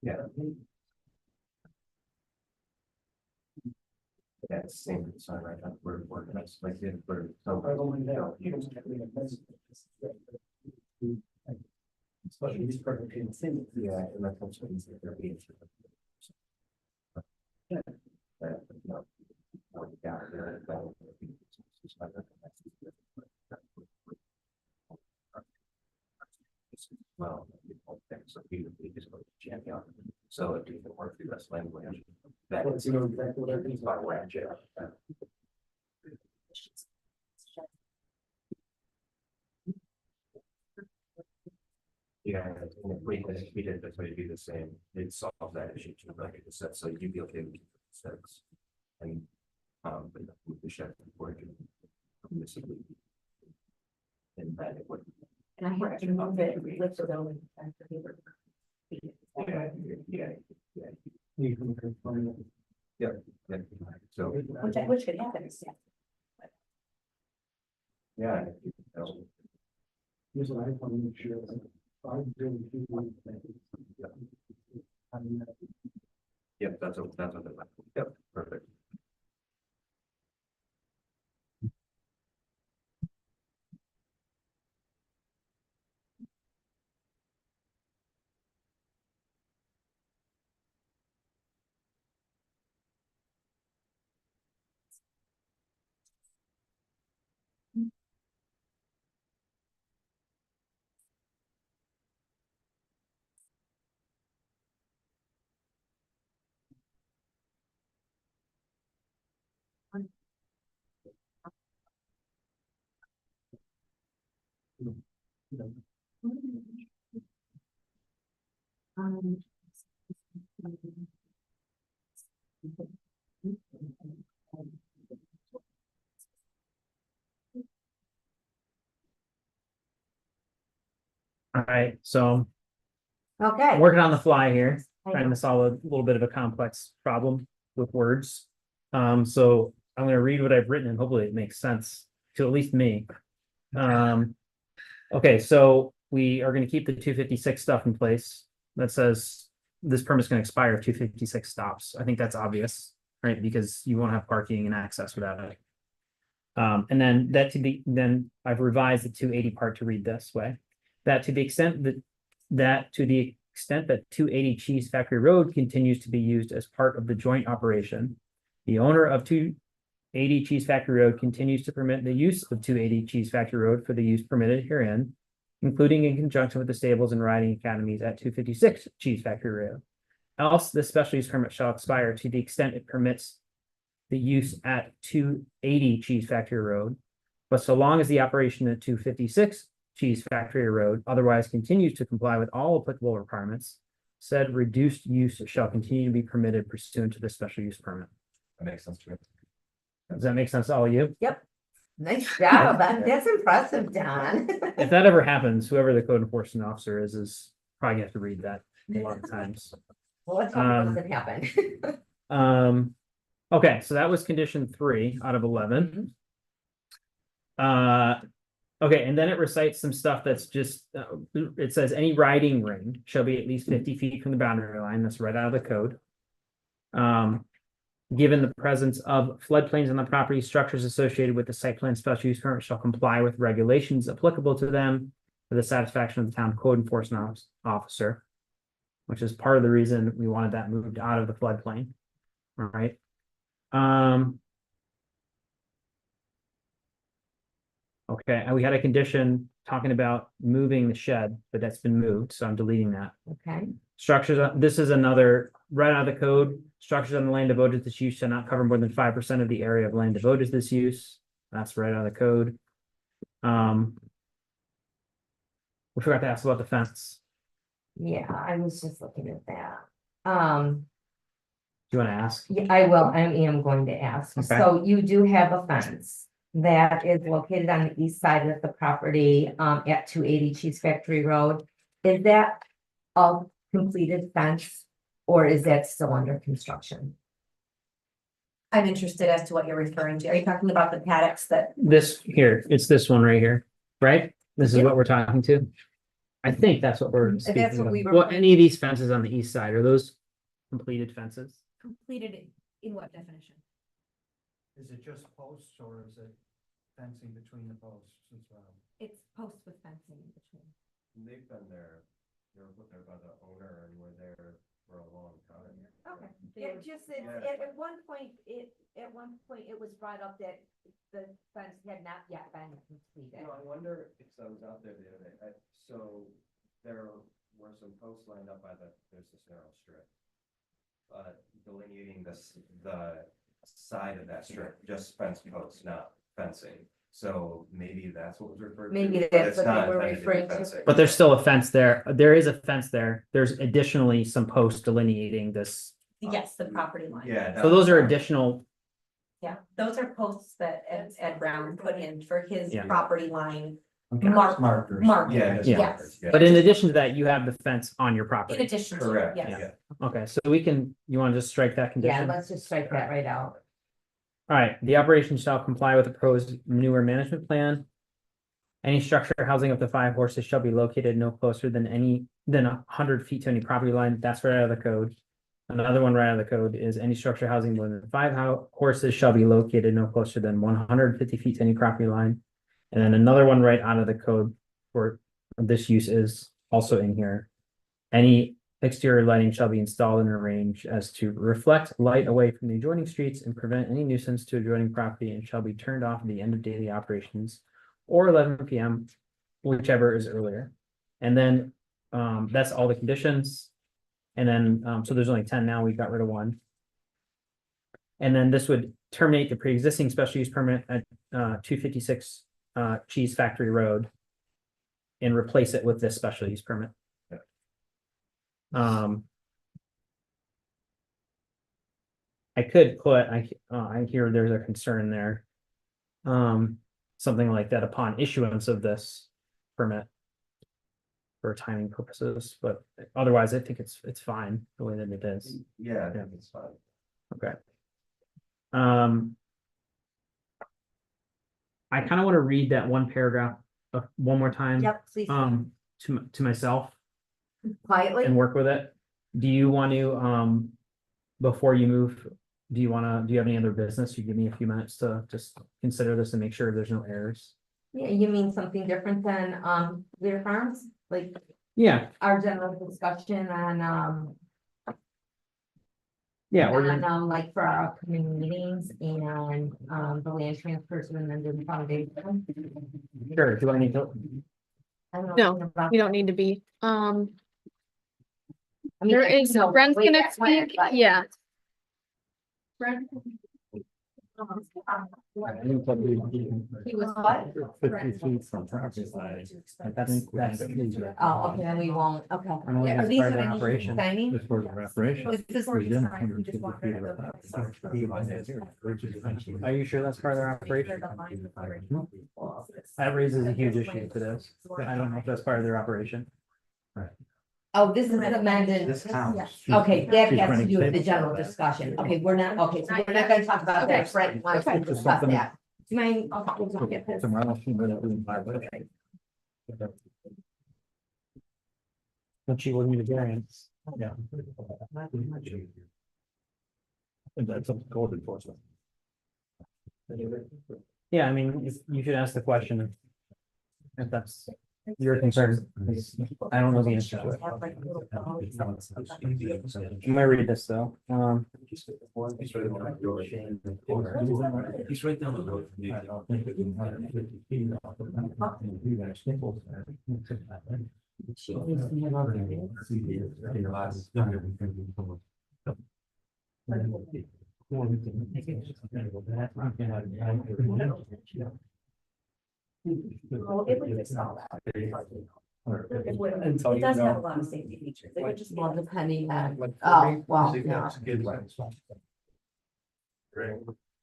Yeah. Yeah, it's the same sign right now, we're working, that's like, we're. Especially these perfect things. Yeah, and that's also means that they're being. Well, so we just go to check out, so it didn't work through this language. That is, exactly what I it's by way of jail. Yeah, and if we did this way, it'd be the same, it'd solve that issue too, like I said, so you'd be okay with 6. And, but with the shed. And then it would. And I have to move it, lift it over. Yeah. You can confirm it. Yeah, so, Which could happen, yeah. yeah. Here's what I want to make sure. I'm doing people. Yep, that's what they're like. Yep, perfect. All right, so okay. working on the fly here, I trying know. to solve a little bit of a complex problem with words. So I'm gonna read what I've written and hopefully it makes sense to at least me. Okay, so we are gonna keep the 256 stuff in place. That says this permit's gonna expire if 256 stops. I think that's obvious, right? Because you won't have parking and access without it. And then then I've revised the 280 part to read this way. That to the extent that 280 Cheese Factory Road continues to be used as part of the joint operation, the owner of 280 Cheese Factory Road continues to permit the use of 280 Cheese Factory Road for the use permitted herein, including in conjunction with the stables and riding academies at 256 Cheese Factory Road. Else, the special use permit shall expire to the extent it permits the use at 280 Cheese Factory Road. But so long as the operation at 256 Cheese Factory Road otherwise continues to comply with all applicable requirements, said reduced use shall continue to be permitted pursuant to the special use permit. That makes sense to me. Does that make sense to all of you? Nice job. That's impressive, Don. If that ever happens, whoever the code enforcement officer is probably gonna have to read that a lot of times. Well, let's hope it doesn't happen. Okay, so that was condition 3 out of 11. Okay, and then it recites some stuff that's just, it says any riding ring shall be at least 50 feet from the boundary line. That's right out of the code. Given the presence of floodplains on the property, structures associated with the site plan special use permit shall comply with regulations applicable to them for the satisfaction of the town code enforcement officer, which is part of the reason we wanted that moved out of the floodplain. All right. Okay, and we had a condition talking about moving the shed, but that's been moved, so I'm deleting that. Okay, Structures, this is another right out of the code. Structures on the land devoted to this use shall not cover more than 5% of the area of land devoted to this use. That's right out of the code. We forgot to ask about the fence. yeah, I was just looking at that. Do you want to ask? Yeah, I will, I am going to ask. Okay. So you do have a fence that is located on the east side of the property, at 280 Cheese Factory Road. Is that a completed fence or is that still under construction? I'm interested as to what you're referring to. Are you talking about the paddocks that, This here, it's this one right here, right? This is Yep. what we're talking to. I think that's what we're That's speaking what we about. were- Well, any of these fences on the east side, are those completed fences? completed in what definition? Is it just posts or is it fencing between the posts as well? It's posts with fencing in between. They've been there, they were put there by the owner and were there for a long time. Okay. It just, Yeah. at one point, it was brought up that the fence had not yet been completed. You know, I wonder, because I was out there the other day, so there were some posts lined up by there's this narrow strip. Delineating the side of that strip, just fence posts, not fencing. So maybe that's what was referred to. Maybe but that's it's what they not were intended to be referring to. fencing. But there's still a fence there. There is a fence there. There's additionally some posts delineating this. Yes, the property line. Yeah. So those are additional, Yeah, those are posts that Ed Brown put in for his Yeah. property line Okay, Mark- markers. mark. Yeah, just Yeah. markers, yeah. but in addition to that, you have the fence on your In property. addition to, Correct, yes. yeah. Okay, so we can, you want to just strike that Yeah, condition? let's just strike that right out. All right, the operation shall comply with the proposed manure management plan. Any structure housing up to 5 horses shall be located no closer than 100 feet to any property line. That's right out of the code. Another one right out of the code is any structure housing more than 5 horses shall be located no closer than 150 feet to any property line. And then another one right out of the code for this use is also in here. Any exterior lighting shall be installed in a range as to reflect light away from the adjoining streets and prevent any nuisance to adjoining property and shall be turned off at the end of daily operations or 11 PM, whichever is earlier. And then that's all the conditions. And then so there's only 10 now, we got rid of 1. And then this would terminate the pre-existing special use permit at 256 Cheese Factory Road and replace it with this special use permit. I could put, I hear there's a concern there. Something like that upon issuance of this permit. For timing purposes, but otherwise I think it's fine the way that it is. Yeah, I think it's fine. Okay. I kind of want to read that one paragraph one more time. Yep, please, To myself quietly. and work with it. Do you want to, before you move, do you have any other business? You give me a few minutes to just consider this and make sure there's no errors. Yeah, you mean something different than, Lear Farms, like Yeah, our general discussion on, yeah, or like for our upcoming meetings and, the land transfers and then the foundation. sure, do I need to? I don't know No, anything about you don't that. need to be. I mean, There I is, know Brent's way gonna back when, speak, but- yeah. He was what? 50 feet from property line. That's easier. Oh, okay, then we won't, okay. I know Yeah, that's Are these part of what their I need to operation. signing? As far as their operation. Is this- Within 150 feet of the Are you sure that's part of their operation? That raises a huge issue to this. I don't know if that's part of their operation. Oh, this is amended. This counts. Okay, that She's has to running do with the tables general like that. discussion. Okay, we're not, okay, so we're not gonna talk about that. Okay. Brent wants to Okay. discuss Something- that. Do you mind? I'll get this. Tomorrow, she might have been violation. But she wouldn't need a variance. Yeah. And that's up to code enforcement. Yeah, I mean, you should ask the question. If that's your concern, because I don't know the answer to it. I'm gonna read this though, He's right down the road from me. Well, it would just all that. It wouldn't, Until it you does have a know. lot of safety features. It would just be. Well, depending on, oh, well, no.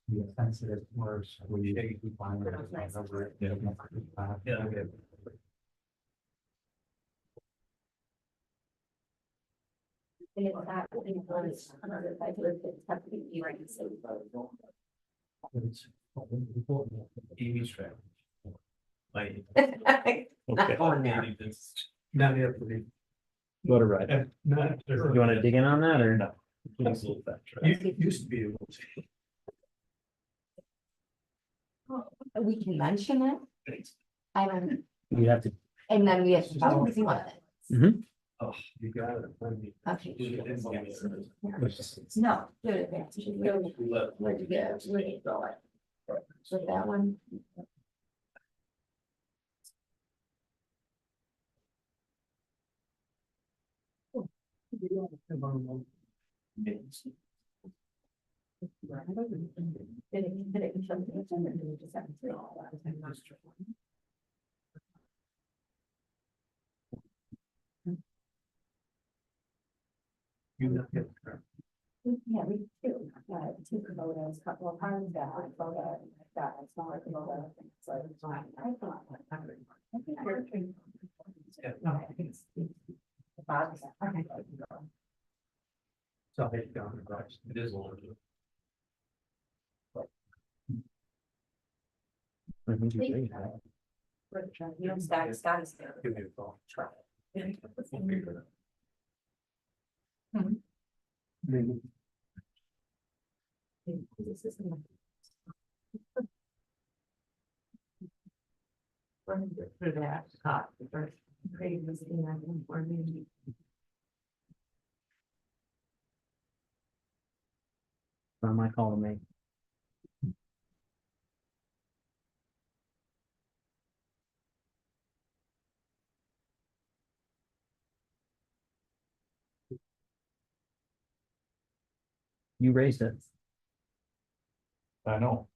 The offense is worse. We find it. Yeah. And it's that, I think, was another type of, it's have to be right, so. Amy's track. Like. okay, On there. Not yet. go to red. You wanna dig in on that or? No. Used to be able to. We can mention it. I don't, You have to, and then we have to follow through on it. Oh, you got it. Okay. No, do it advance. Where'd you go? Where did you go? So that one. You got it. Yeah, we do, two Kubotas, couple of times that, Kubota, that, smaller Kubota, so it's fine. I thought. Okay. So I got it right. It is a little. You know, Scott is there. Give me a call. Try. We'll figure it out. For that, for creating this thing, I think, for me. not my call to make. You raised it. I know.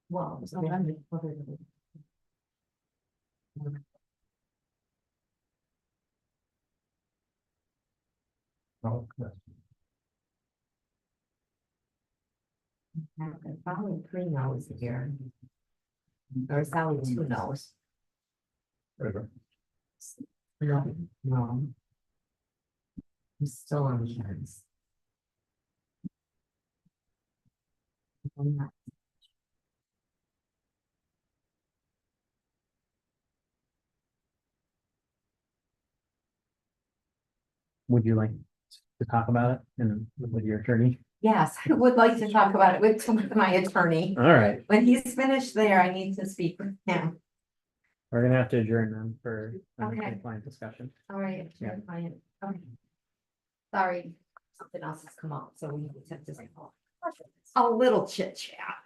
Well, so probably 3 no's here. Or it's only 2 no's. No, no. I'm still on the fence. I'm not. Would you like to talk about it and with your attorney? Yes, I would like to talk about it with my attorney. All right, When he's finished there, I need to speak with him. we're gonna have to adjourn then for Okay. client discussion. All right, Yeah. sure, fine. Okay. Sorry, something else has come up, so we need to just a little chit chat.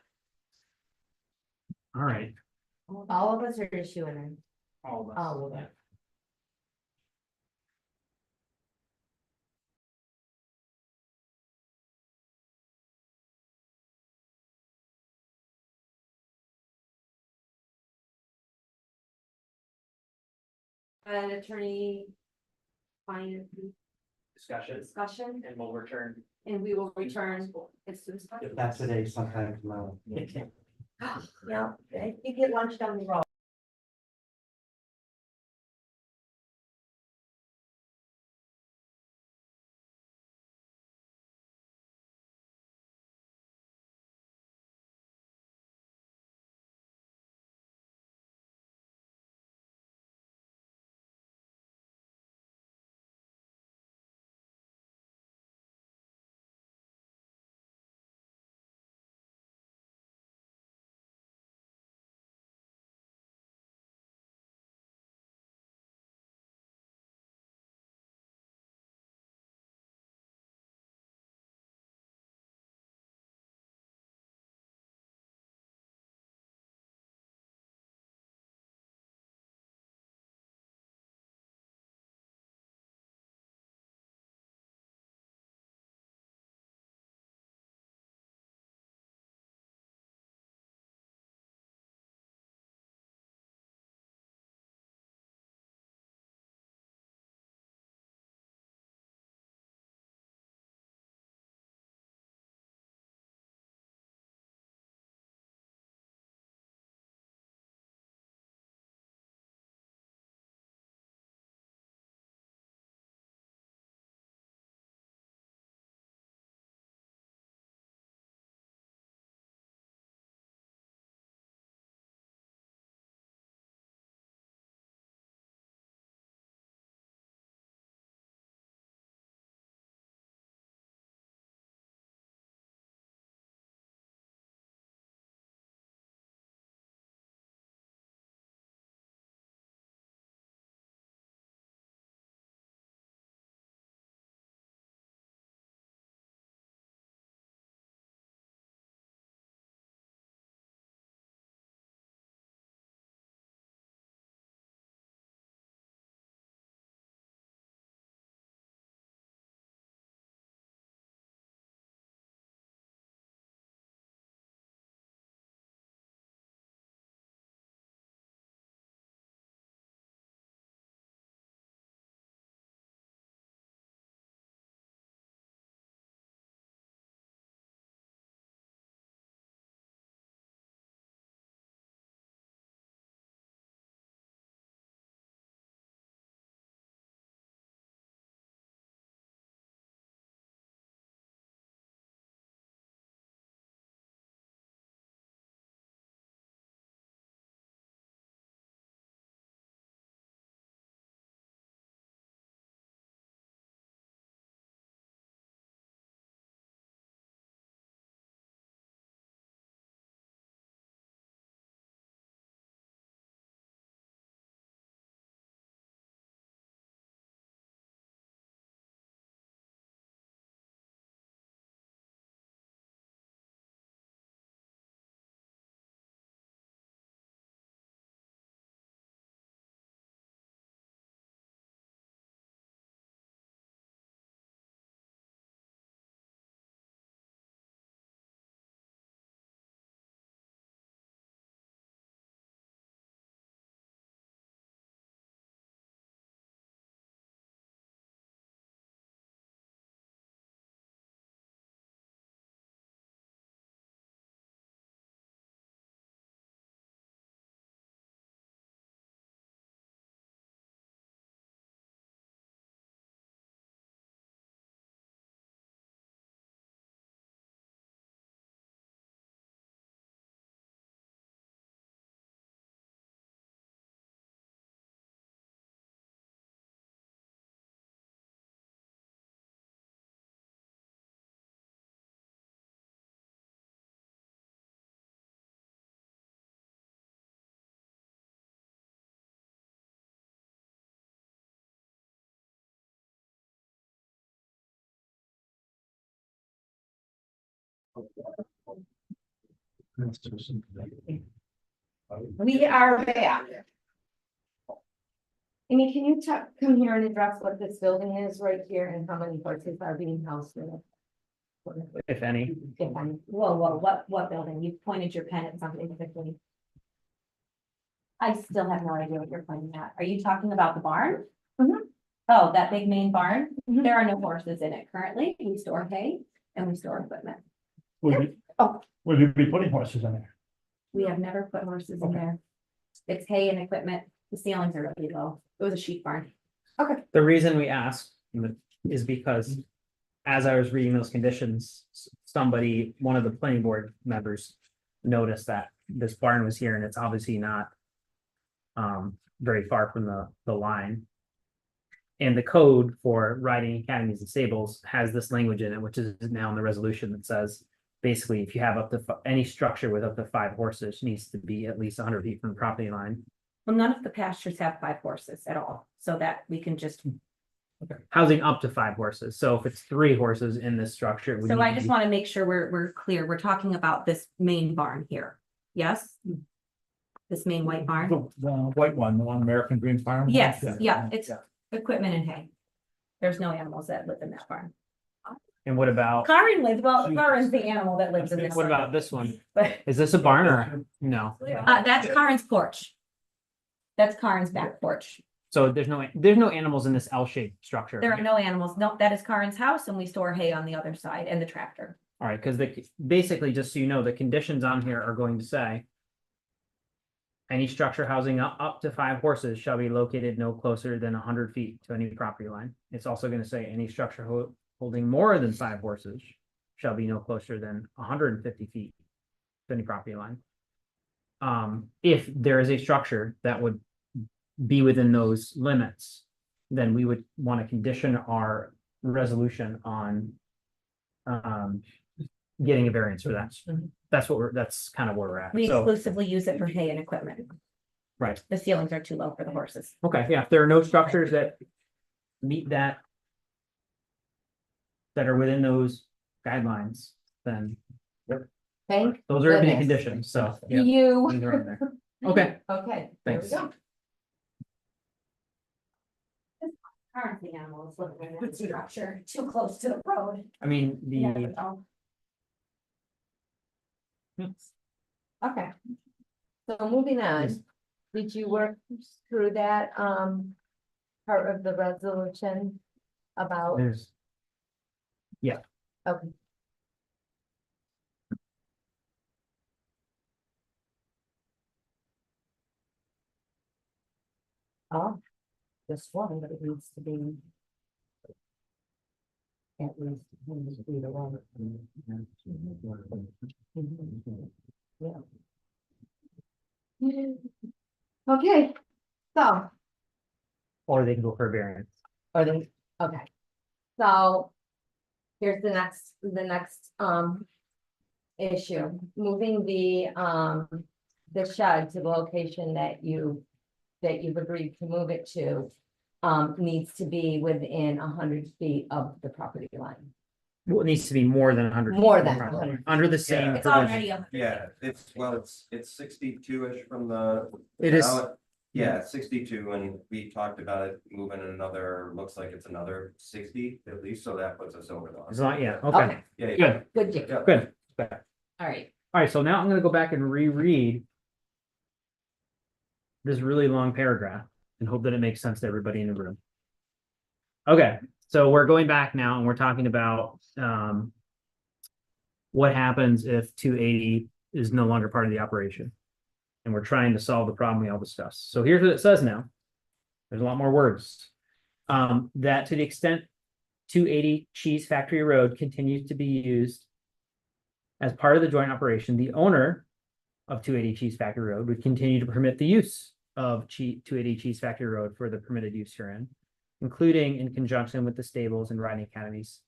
All right. All of us are issuing it. All of us. All of Yeah. us. An attorney. Client Discussion, discussion, and we'll return. and we will return as soon as possible. If that's today, sometime tomorrow. Yeah, you get lunch down the road. We are back. Amy, can you come here and address what this building is right here and how many horses are being housed in it? If any. If any. Whoa, what building? You pointed your pen at something quickly. I still have no idea what you're pointing at. Are you talking about the barn? Mhm. Oh, that big main barn? Mhm. There are no horses in it currently. We store hay and we store equipment. Oh. Will you be putting horses in there? We have never put horses in Okay. there. It's hay and equipment. The ceilings are really low. It was a sheep barn. The reason we asked is because as I was reading those conditions, somebody, one of the planning board members noticed that this barn was here and it's obviously not very far from the line. And the code for riding academies and stables has this language in it, which is now in the resolution that says basically if you have up to any structure with up to 5 horses needs to be at least 100 feet from the property line. Well, none of the pastures have 5 horses at all, so that we can just, Housing up to 5 horses. So if it's 3 horses in this structure. it would so need I to just be- want to make sure we're clear. We're talking about this main barn here. Yes? This main white barn? The white one, the one American Green Farm? Yes, yeah, it's Yeah. equipment and hay. There's no animals that live in that barn. And what about, Karin lives, well, Karin's the animal that lives in this. what about this one? But, Is this a barn or no? that's Karin's porch. That's Karin's back porch. So there's no animals in this L-shaped structure. There are no animals. No, that is Karin's house and we store hay on the other side and the tractor. All right, because basically, just so you know, the conditions on here are going to say. Any structure housing up to 5 horses shall be located no closer than 100 feet to any property line. It's also going to say any structure holding more than 5 horses shall be no closer than 150 feet to any property line. If there is a structure that would be within those limits, then we would want to condition our resolution on getting a variance for that. That's kind of where we're at. We So, exclusively use it for hay and equipment. right. The ceilings are too low for the horses. Okay, yeah, if there are no structures that meet that are within those guidelines, then Thank those are any goodness. conditions, so. yeah, you. these are in there. Okay, Okay, there we Thanks. go. Karin's the animal is living in that structure, too close to the road. I mean, Yeah, the, but no. Okay. So moving on, did you work through that, part of the resolution about, there's, okay. Oh, just one, but it needs to be. At least 100 feet away. Yeah. Okay, so, or they can go for a variance. are they, okay. So. Here's the next, issue, moving the shed to the location that you've agreed to move it to. Needs to be within 100 feet of the property line. Well, it needs to be more than 100. feet More from the than property 100. line, under the same. It's provision. already a. Yeah, it's 62-ish from the. It is, Yeah, 62, and we talked about it moving another, looks like it's another 60 at least, so that puts us over the. it's not, yeah, okay, Okay, Yeah, yeah. good, good, Jake. Yeah. good. All right, All right, so now I'm gonna go back and reread this really long paragraph and hope that it makes sense to everybody in the room. Okay, so we're going back now and we're talking about what happens if 280 is no longer part of the operation. And we're trying to solve the problem we all discussed. So here's what it says now. There's a lot more words. That to the extent 280 Cheese Factory Road continues to be used as part of the joint operation, the owner of 280 Cheese Factory Road would continue to permit the use of 280 Cheese Factory Road for the permitted use herein, including in conjunction with the stables and riding academies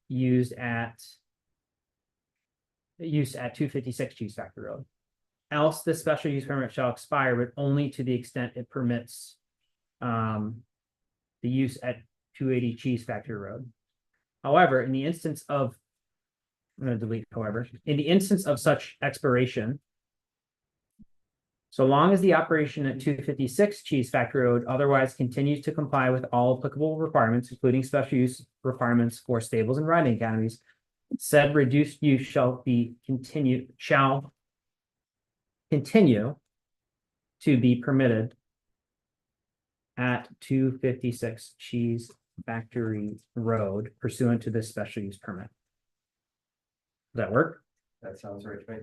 used at 256 Cheese Factory Road. Else, the special use permit shall expire, but only to the extent it permits the use at 280 Cheese Factory Road. However, in the instance of I'm gonna delete however, in the instance of such expiration. So long as the operation at 256 Cheese Factory Road otherwise continues to comply with all applicable requirements, including special use requirements for stables and riding academies. Said reduced use shall continue to be permitted at 256 Cheese Factory Road pursuant to this special use permit. Does that work? That sounds right to me.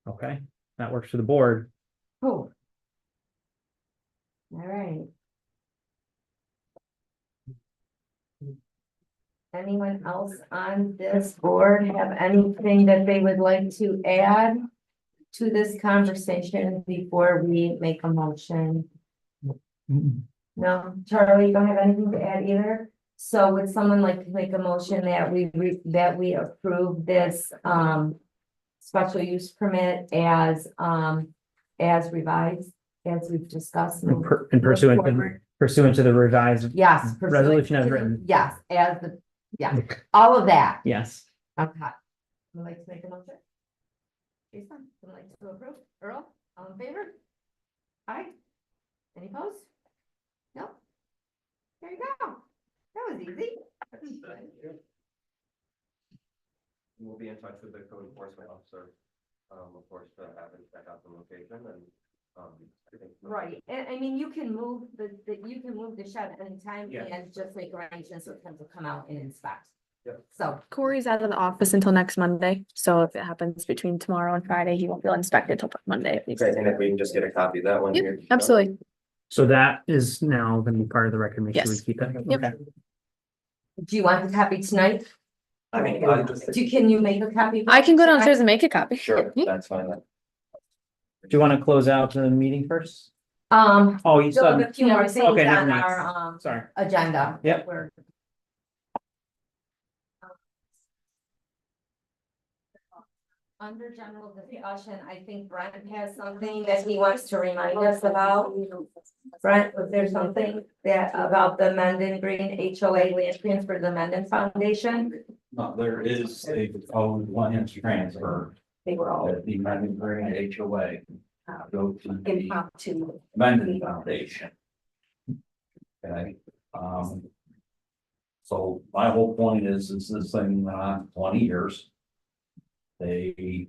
Okay, that works for the board. Oh. All right. Anyone else on this board have anything that they would like to add to this conversation before we make a motion? No, Charlie, you don't have anything to add either? So would someone like to make a motion that we approve this special use permit as revised, as we've discussed? In pursuant to the revised. Yes. pursuant Resolution as to the- written. Yes, yeah, all of that. Yes. Okay. Would like to make a motion? Jason, would like to approve? Earl, all in favor? Aye. Any opposed? No? There you go. That was easy. We'll be in touch with the code enforcement officer, of course, to have him check out the location and, I think. Right, and I mean, you can move you can move the shed anytime Yeah. and just make arrangements with him to come out and inspect. Yep. So, Corey's out of the office until next Monday, so if it happens between tomorrow and Friday, he won't be inspected till Monday. Okay, and if we can just get a copy of that one Yep, here. absolutely. So that is now gonna be part of the record. Make sure we Yes. keep that. Yep. Okay. do you want the copy tonight? I mean, Can you make a copy? I can go downstairs and make a copy. Sure, Yep. that's fine then. Do you want to close out the meeting first? Oh, you Still have said, a few more Yeah, things okay, never on mind. our sorry. agenda. Yep. We're- Under general discussion, I think Brent has something that he wants to remind us about. Brent, was there something that about the Mendon Green HOA land transfer to the Mendon Foundation? No, there is a proposed land transfer They were all that the Mendon Green HOA go to the impromptu. Mendon Foundation. Okay, so my whole point is this thing went on 20 years. The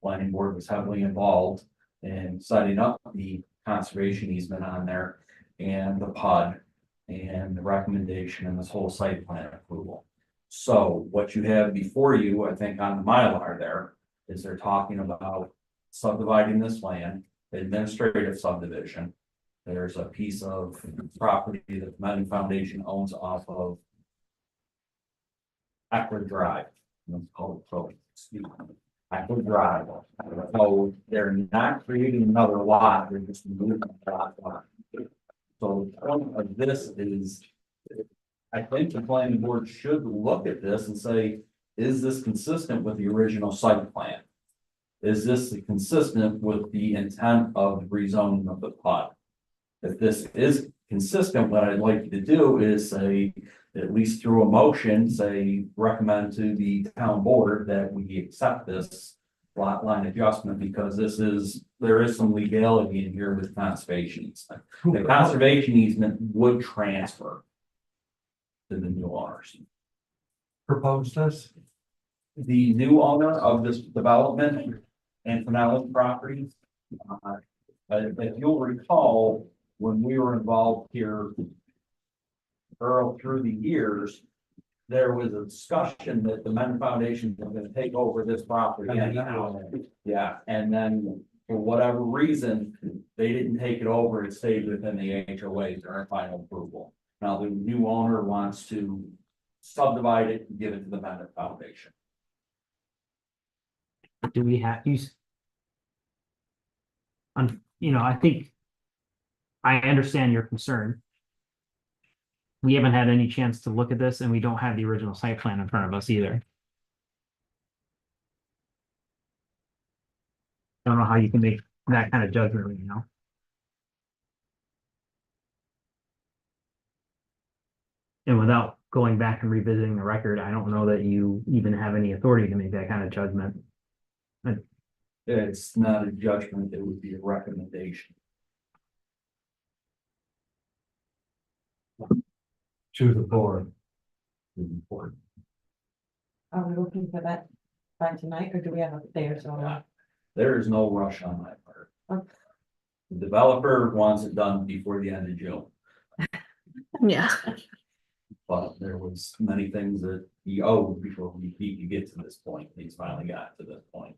planning board was heavily involved in setting up the conservation easement on there and the PUD and the recommendation and this whole site plan approval. So what you have before you, I think on the Mylar there, is they're talking about subdividing this land, administrative subdivision. There's a piece of property that the Mendon Foundation owns off of Eckerd Drive. Let's call it so. Eckerd Drive. So they're not creating another lot, they're just moving the lot. So the point of this is, I think the planning board should look at this and say, is this consistent with the original site plan? Is this consistent with the intent of the rezoning of the PUD? If this is consistent, what I'd like you to do is say, at least through a motion, say, recommend to the town board that we accept this lot line adjustment, because there is some legality in here with conservation easement. The conservation easement would transfer to the new owners. Proposed this? The new owner of this development, Antonelli Properties. If you'll recall, when we were involved here, Earl, through the years, there was a discussion that the Mendon Foundation was gonna take over this property anyhow. Yeah, and then for whatever reason, they didn't take it over, it stayed within the HOA during final approval. Now, the new owner wants to subdivide it and give it to the Mendon Foundation. Do we have use? I think I understand your concern. We haven't had any chance to look at this and we don't have the original site plan in front of us either. Don't know how you can make that kind of judgment right now. And without going back and revisiting the record, I don't know that you even have any authority to make that kind of judgment. It's not a judgment, it would be a recommendation. To the board. Moving forward. Are we looking for that by tonight, or do we have a day or so? There is no rush on my part. Okay. The developer wants it done before the end of June, Yeah. but there was many things that he owed before he could get to this point. He's finally got to this point.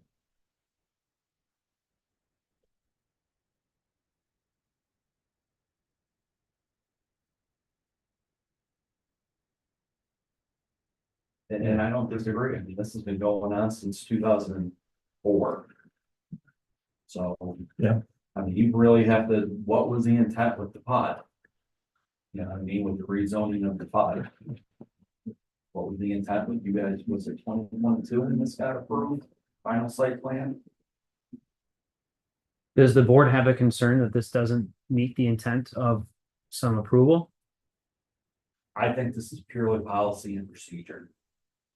And I don't disagree. I mean, this has been going on since 2004. So. Yeah. I mean, you really have to, what was the intent with the pot? You know, what I mean, with the rezoning of the pot. What was the intent with you guys? Was it 2022 when this got approved? Final site plan? Does the board have a concern that this doesn't meet the intent of some approval? I think this is purely policy and procedure.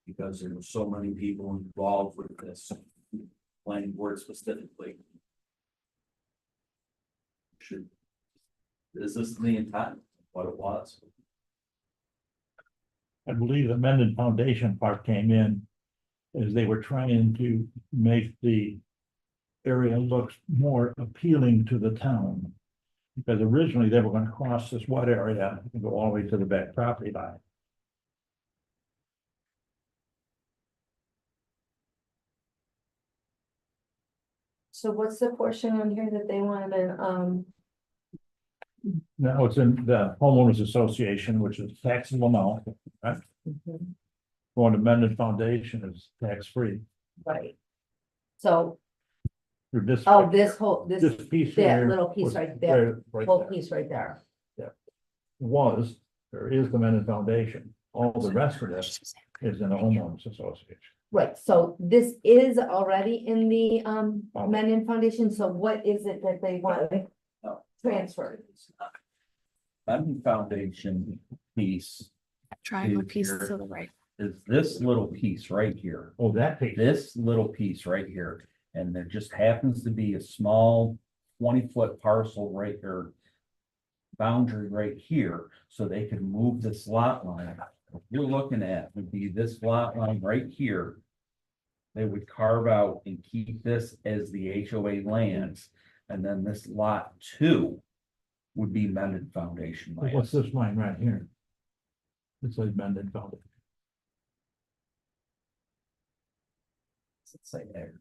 Because there were so many people involved with this, planning board specifically. Is this the intent, what it was? I believe the amended foundation part came in as they were trying to make the area look more appealing to the town. Because originally they were gonna cross this wet area and go all the way to the back property line. So what's the portion on here that they wanted, Now it's in the homeowners association, which is taxable amount, right? Going to amended foundation is tax-free. right? So, Through this. oh, this whole, this, This piece that here. little piece was right there, whole there. piece right there. There is the amended foundation. All the rest of this is in the homeowners association. Right, so this is already in the Menon Foundation, so what is it that they want No. transferred? Lemon Foundation piece Triangle Is piece your- to the right. is this little piece right here. Oh, that piece. This little piece right here, and there just happens to be a small 20-foot parcel right there. Boundary right here, so they can move this lot line. What you're looking at would be this lot line right here. They would carve out and keep this as the HOA lands, and then this lot 2 would be amended foundation What's lands. this line right here? It's like amended foundation. Let's say there.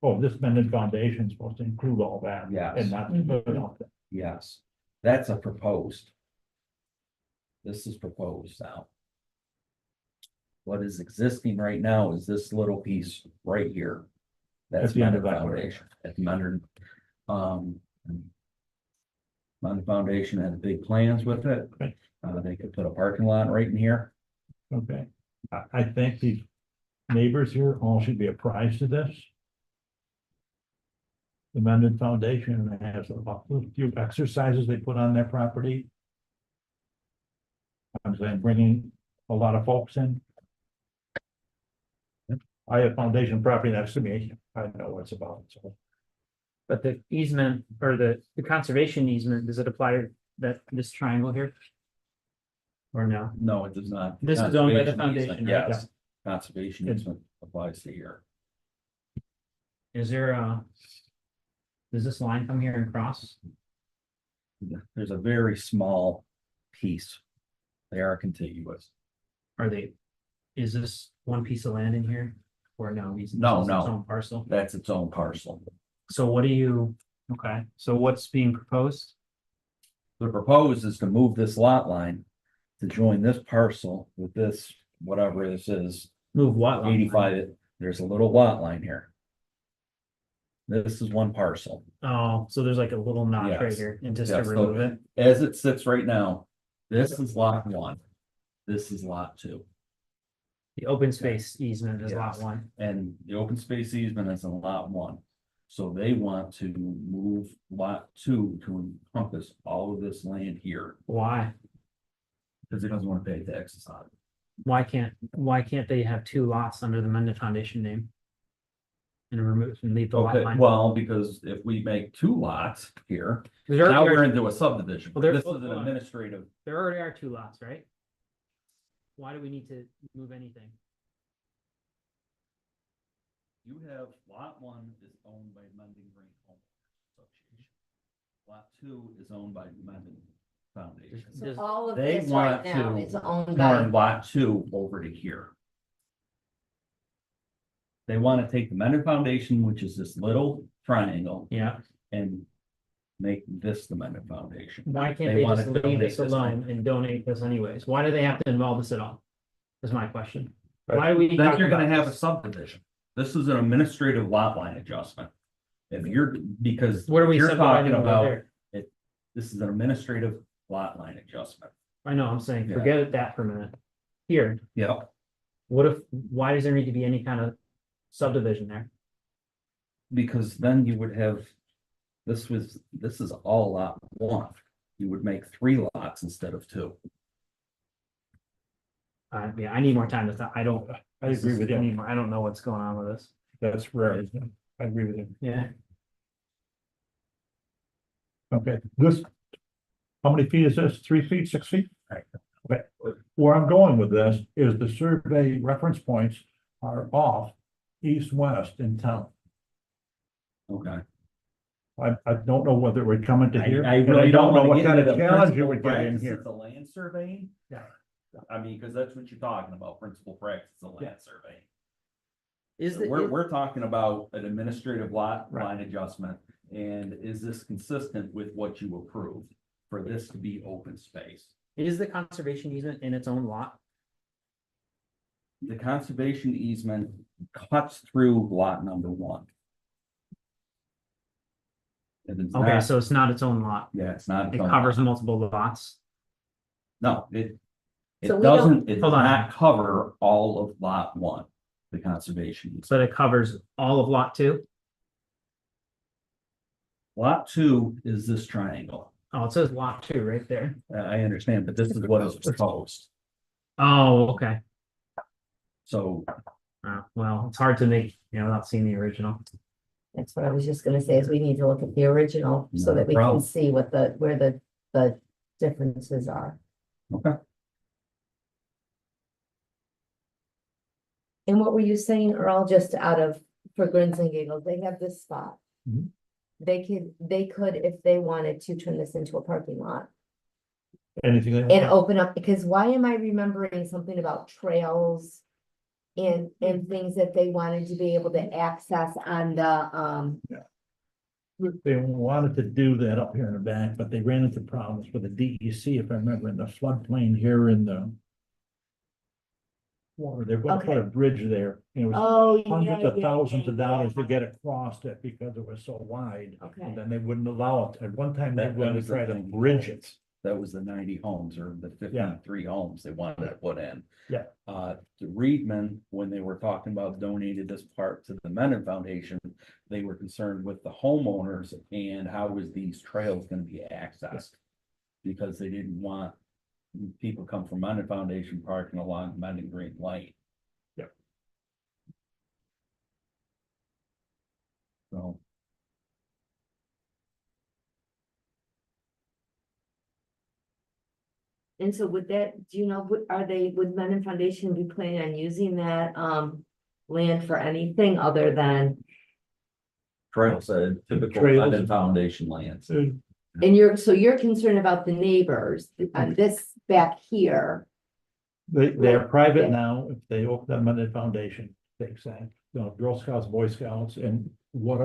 Oh, this amended foundation is supposed to include all that. Yes. And not split off that. Yes, that's a proposed. This is proposed now. What is existing right now is this little piece right here. That's At the end of Mount that road. Foundation, at the Mount. Mount Foundation had big plans with it. Okay. They could put a parking lot right in here. Okay, I think these neighbors here all should be apprised of this. The amended foundation has a few exercises they put on their property. I'm saying bringing a lot of folks in. I have foundation property next to me, I know what it's about, so. But the easement or the conservation easement, does it apply to this triangle here? Or no? No, it does not. This is owned by the Conservation easement, foundation, right? Yes, conservation easement applies to here. Is there a? Does this line come here and cross? There's a very small piece. They are contiguous. Are they? Is this one piece of land in here? Or no? No, This is no. its own parcel. That's its own parcel. So what do you? Okay, so what's being proposed? The proposed is to move this lot line to join this parcel with this, whatever this is, Move what? line? 85. There's a little lot line here. This is one parcel. Oh, so there's like a little notch right Yes. here, and just to Yes, so- remove it. As it sits right now, this is lot 1. This is lot 2. The open space easement is lot Yes. 1. And the open space easement is in lot 1. So they want to move lot 2 to encompass all of this land here. Why? Because he doesn't want to pay taxes on it. Why can't they have two lots under the Mendon Foundation name? And remove, and leave the lot Okay, line? well, because if we make two lots here, There now we're already, into a subdivision. Well, there- This is hold an on. administrative. there already are two lots, right? Why do we need to move anything? You have lot one is owned by Mendon Green Home Association. Lot two is owned by Mendon Foundation. So Does- all of They this right want now to is owned Turn by, lot two over to here. They want to take the Mendon Foundation, which is this little triangle, Yeah, and make this the Mendon Foundation. why can't They they wanna just leave donate this this alone and donate this anyways? Why do they have to involve this at all? Is my question. Why do we? Then talk you're gonna about have a this? subdivision. This is an administrative lot line adjustment. If you're, because What are we you're subdividing talking about about, there? this is an administrative lot line adjustment. I know, I'm saying, Yeah. forget that for a minute. Here, Yep. why does there need to be any kind of subdivision there? Because then you would have, this is all lot one. You would make 3 lots instead of 2. Yeah, I need more time to thought. I don't. I agree with you. I don't know what's going on with this. That's rare. I agree with you. Yeah. Okay, this, how many feet is this? 3 feet, 6 feet? Right. Okay, where I'm going with this is the survey reference points are off east-west in town. Okay. I don't know whether we're coming to here. I and really don't know know what kind of the challenge you principal would get in practice here. of the land surveying. Yeah. I mean, because that's what you're talking about, principal practice of land surveying. Is So the, we're talking about an administrative lot Right. line adjustment, and is this consistent with what you approved for this to be open space? is the conservation easement in its own lot? The conservation easement cuts through lot number 1. It is Okay, not- so it's not its own lot. yeah, it's not. It covers multiple lots. No, it So we don't- doesn't, it does Hold on. not cover all of lot 1, the conservation. easement. So it covers all of lot two? Lot 2 is this triangle. Oh, it says lot two right there. I understand, but this is what is proposed. Oh, okay. So Well, it's hard to make, without seeing the original. that's what I was just gonna say, is we need to look at the original so No that we can problem. see what where the differences are. Okay. And what were you saying, Earl, just out of, for grins and giggles, they have this spot. Mhm. They could, if they wanted to, turn this into a parking lot Anything? like and that? open up, because why am I remembering something about trails? And things that they wanted to be able to access on the, They wanted to do that up here in the back, but they ran into problems with the DEC, if I remember, in the floodplain here in the. Water, they're gonna put a Okay. bridge there, and it was oh. hundreds yeah, of yeah, thousands of yeah, dollars to yeah. get across it because it was so wide. Okay. And then they wouldn't allow it. At one time, they That- that wanted was to the try to thing. bridge it. that was the 90 homes or the Yeah. 53 homes they wanted to put in. Yeah. The Reedman, when they were talking about donated this part to the Mendon Foundation, they were concerned with the homeowners and how was these trails gonna be accessed? Because they didn't want people come from Mendon Foundation parking along Mendon Green Lane. Yeah. So. And so would that, do you know, would Mendon Foundation be planning on using that, land for anything other than? Trails, typical Trails. Mendon Foundation lands. So And so you're concerned about the neighbors on this back here, they're Right. private Yeah. now, if they open them on the foundation, they say, Girl Scouts, Boy Scouts, and what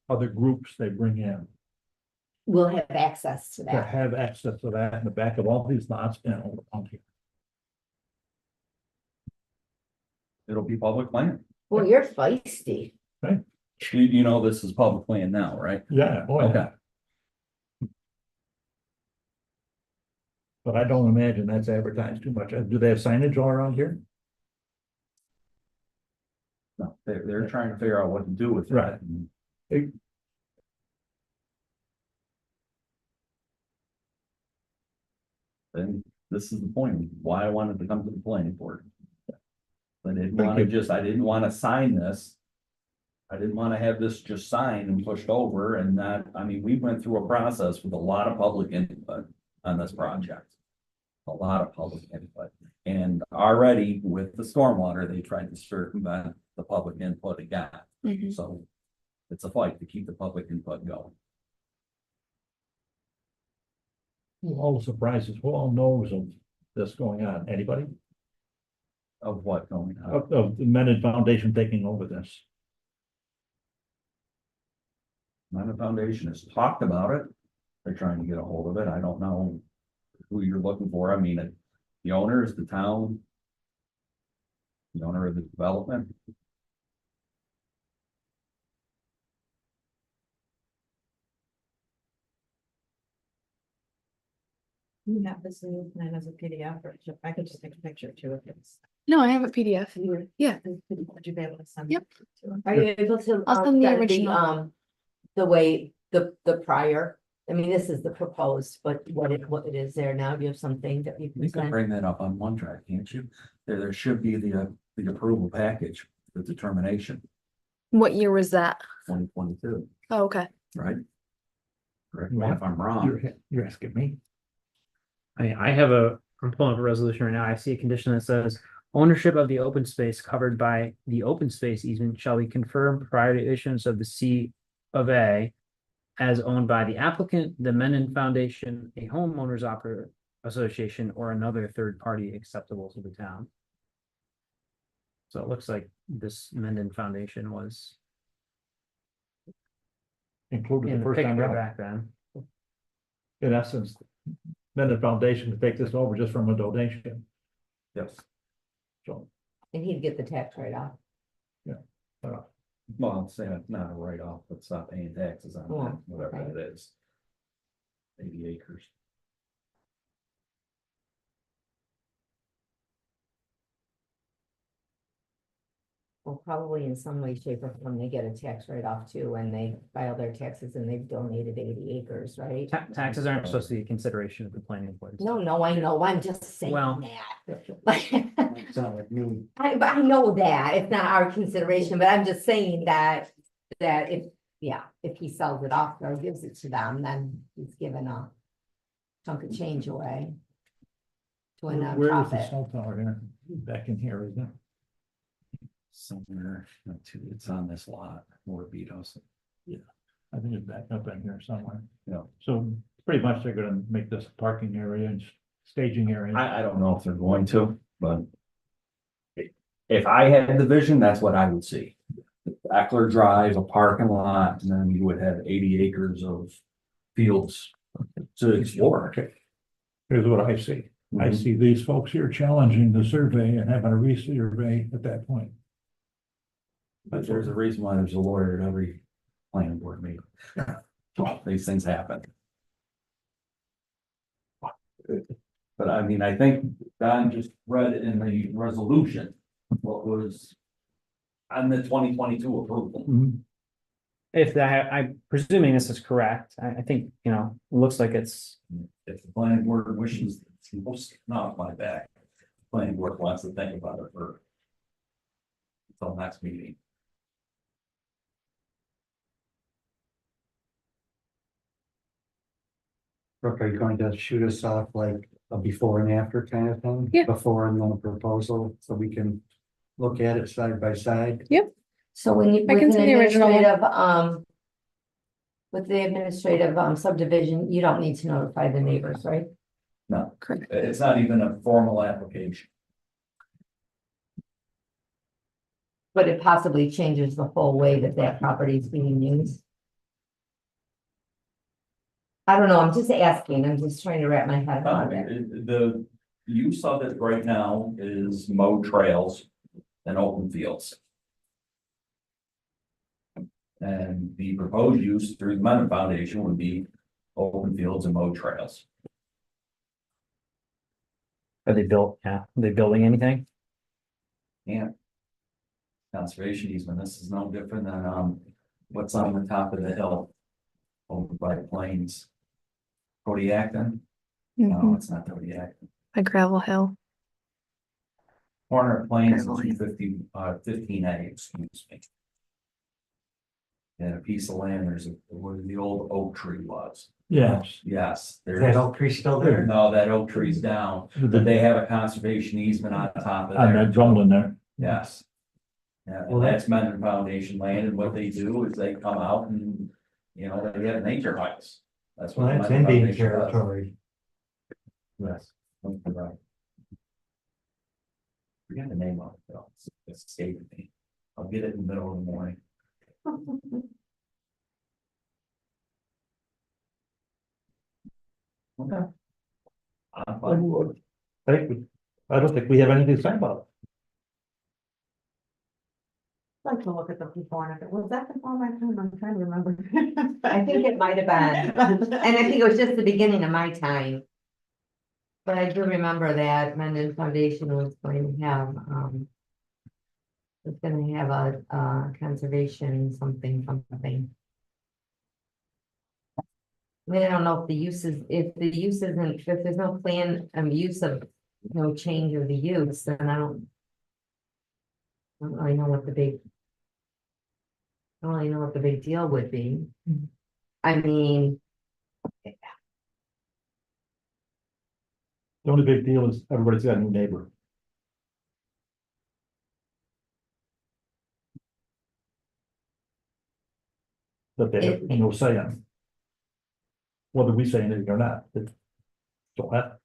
other groups they bring in. will have access to To that. have access to that in the back of all these lots and on here. It'll be public land. Well, you're feisty. You know, this is public land now, right? Yeah, oh, yeah. Okay. But I don't imagine that's advertised too much. Do they have signage all around here? No, they're trying to figure out what to do with Right. that. And This is the point, why I wanted to come to the planning board. I didn't Thank wanna you. I didn't wanna sign this. I didn't wanna have this just signed and pushed over and not, I mean, we went through a process with a lot of public input on this project. A lot of public input, and already with the stormwater, they tried to circumvent the public input again, Mhm. so. It's a fight to keep the public input going. Who all surprises, who all knows of this going on? Anybody? Of what going on. Of the Mendon Foundation taking over this? Mendon Foundation has talked about it. They're trying to get a hold of it. I don't know who you're looking for. I mean, the owner is the town. The owner of the development. You have this new plan as a PDF, or I could just take a picture too if it's. No, I have a PDF. Yeah. Would you be able to send? Yep. it to us? Are you able to? I'll send the send original. The way, the prior, I mean, this is the proposed, but what it is there now, do you have something that you You can can send? bring that up on OneDrive, can't you? There should be the approval package, the determination, What year was that? 2022, Oh, okay. right? Correct me if I'm wrong. You're asking me? I have I'm pulling up a resolution right now. I see a condition that says ownership of the open space covered by the open space easement shall be confirmed prior to issuance of the C of A as owned by the applicant, the Mendon Foundation, a homeowners association, or another third party acceptable to the town. So it looks like this Mendon Foundation was Included in the the first time picture around. back then. In essence, Mendon Foundation to take this over just from a donation, Yes. so. And he'd get the tax write-off. uh, Well, it's not a write-off, it's not paying taxes on Yeah, that, whatever right. it is. 80 acres. Well, probably in some way, shape or form, they get a tax write-off too, when they file their taxes and they've donated 80 acres, right? Taxes aren't supposed to be a consideration of the planning board. No, I know, I'm just saying Well- that. It's not like me. I know that, it's not our consideration, but I'm just saying that if he sells it off or gives it to them, then he's given a chunk of change away to a Where is the nonprofit. cell tower here? Back in here, isn't it? Somewhere, it's on this lot, Morbidos. I think it's back up in here somewhere. Yeah. So pretty much they're gonna make this a parking area and staging area. I don't know if they're going to, but. If I had the vision, that's what I would see. Eckler Drive, a parking lot, and then you would have 80 acres of fields to explore. Okay. Here's what I see. I Mhm. see these folks here challenging the survey and having a resurvey at that point. But there's a reason why there's a lawyer at every planning board meeting. Well, these things happen. But I mean, I think Don just read in the resolution what was on the 2022 approval. If that, I'm presuming this is correct, I think, it looks like it's, If the planning board wishes, it's not my back. Planning board wants to think about it for until next meeting. Brooke, are you going to shoot us off like a before and after kind of thing? Yeah. Before and then a proposal, so we can look at it side by side? So when you, I with can an send the original one. administrative, with the administrative, subdivision, you don't need to notify the neighbors, right? No, Correct. it's not even a formal application. But it possibly changes the whole way that property is being used. I don't know, I'm just asking, I'm just trying to wrap my head around it. The use of it right now is mowed trails and open fields. And the proposed use through the Mendon Foundation would be open fields and mowed trails. are they building anything? And conservation easement, this is no different than, what's on the top of the hill over by the plains. Cody Acton? No, Mhm. it's not Cody Acton. By Gravel Hill. Corner of Plains Gravel and Lane. 15A, excuse me. And a piece of land, where the old oak tree was. Yes. Yes, Is that there's, oak tree still there? no, that oak tree's down, but they have a conservation easement on top of On there. that drumlin there. Yes. Yeah, Well, and that's Mendon Foundation land, and what they do is they come out and, you know, they have nature hikes. That's what. Well, the that's Mendon Indian Foundation does. territory. Yes. Right. Forget the name of it, though. It's escaping me. I'll get it in the middle of the morning. Okay. I'm fine. I don't think we have anything to say about I'd like to look at the before and after. Was that before my time? I'm trying to remember. I think it might have been, and I think it was just the beginning of my time. But I do remember that Mendon Foundation was going to have, was gonna have a conservation something. I mean, I don't know if the use is, if there's no plan, use of, no change of the use, then I don't really know what the big. I don't really know what the big deal would be. I mean, The only big deal is everybody's got a new neighbor. That they have no say on. Whether we say anything or not, it don't have.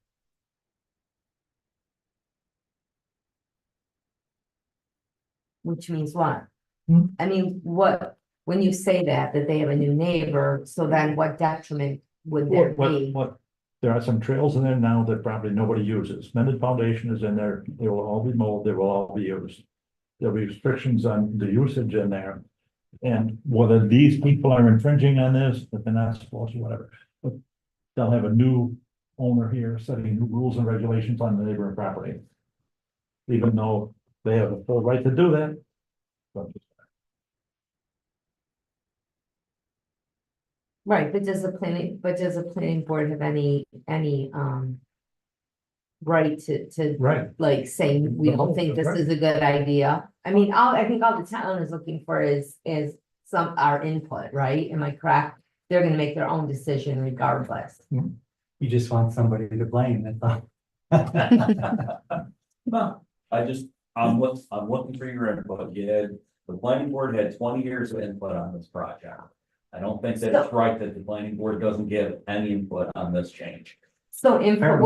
which means what? Hmm. I mean, what, when you say that they have a new neighbor, so then what detriment would there be? There are some trails in there now that probably nobody uses. Mendon Foundation is in there. They will all be mowed. They will all be used. There'll be restrictions on the usage in there. And whether these people are infringing on this, that they're not supposed to, whatever. But they'll have a new owner here setting new rules and regulations on the neighboring property. Even though they have a full right to do that. But Right, but does the planning board have any, right to right, like say, we don't think this is a good idea? I mean, I think all the town is looking for is our input, right? Am I correct? They're gonna make their own decision regardless. You just want somebody to blame, that's all. No, I'm looking for your input. The planning board had 20 years of input on this project. I don't think that it's right that the planning board doesn't give any input on this change. So Fair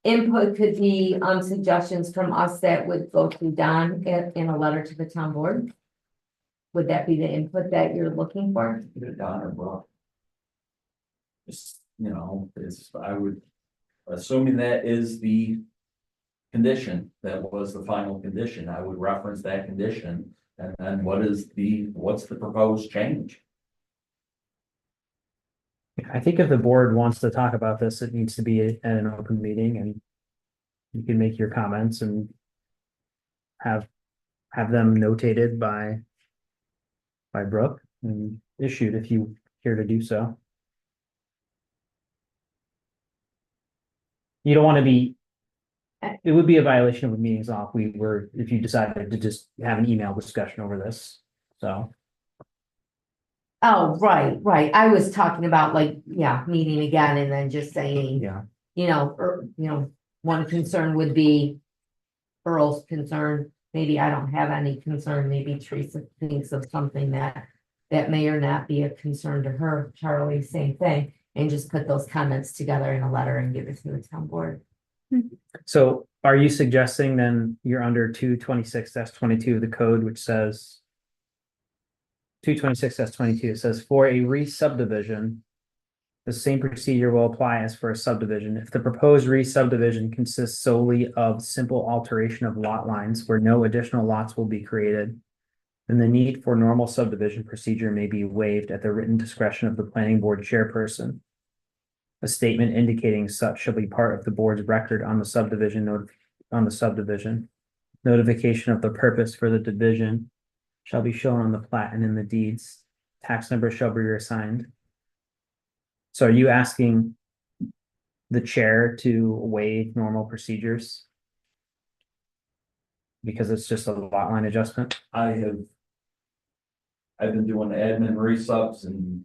input could be, suggestions from us that would go to Don in a letter to the town board? Would that be the input that you're looking for? Either Don or Brooke. Just, I would, assuming that is the condition, that was the final condition, I would reference that condition. And then what's the proposed change? I think if the board wants to talk about this, it needs to be at an open meeting and you can make your comments and have them notated by Brooke and issued if you care to do so. You don't want to be, it would be a violation of the meetings off. If you decided to just have an email discussion over this, so. Oh, right. I was talking about meeting again and then just saying, Yeah, one concern would be Earl's concern. Maybe I don't have any concern. Maybe Teresa thinks of something that may or not be a concern to her. Charlie, same thing. And just put those comments together in a letter and give it to the town board. so are you suggesting then you're under 226-22 of the code, which says 226-22, it says for a re-subdivision, the same procedure will apply as for a subdivision. If the proposed re-subdivision consists solely of simple alteration of lot lines where no additional lots will be created, then the need for normal subdivision procedure may be waived at the written discretion of the planning board chairperson. A statement indicating such shall be part of the board's record on the subdivision Notification of the purpose for the division shall be shown on the plat and in the deeds. Tax number shall be reassigned. So are you asking the chair to waive normal procedures? Because it's just a lot line adjustment. I've been doing admin resubs and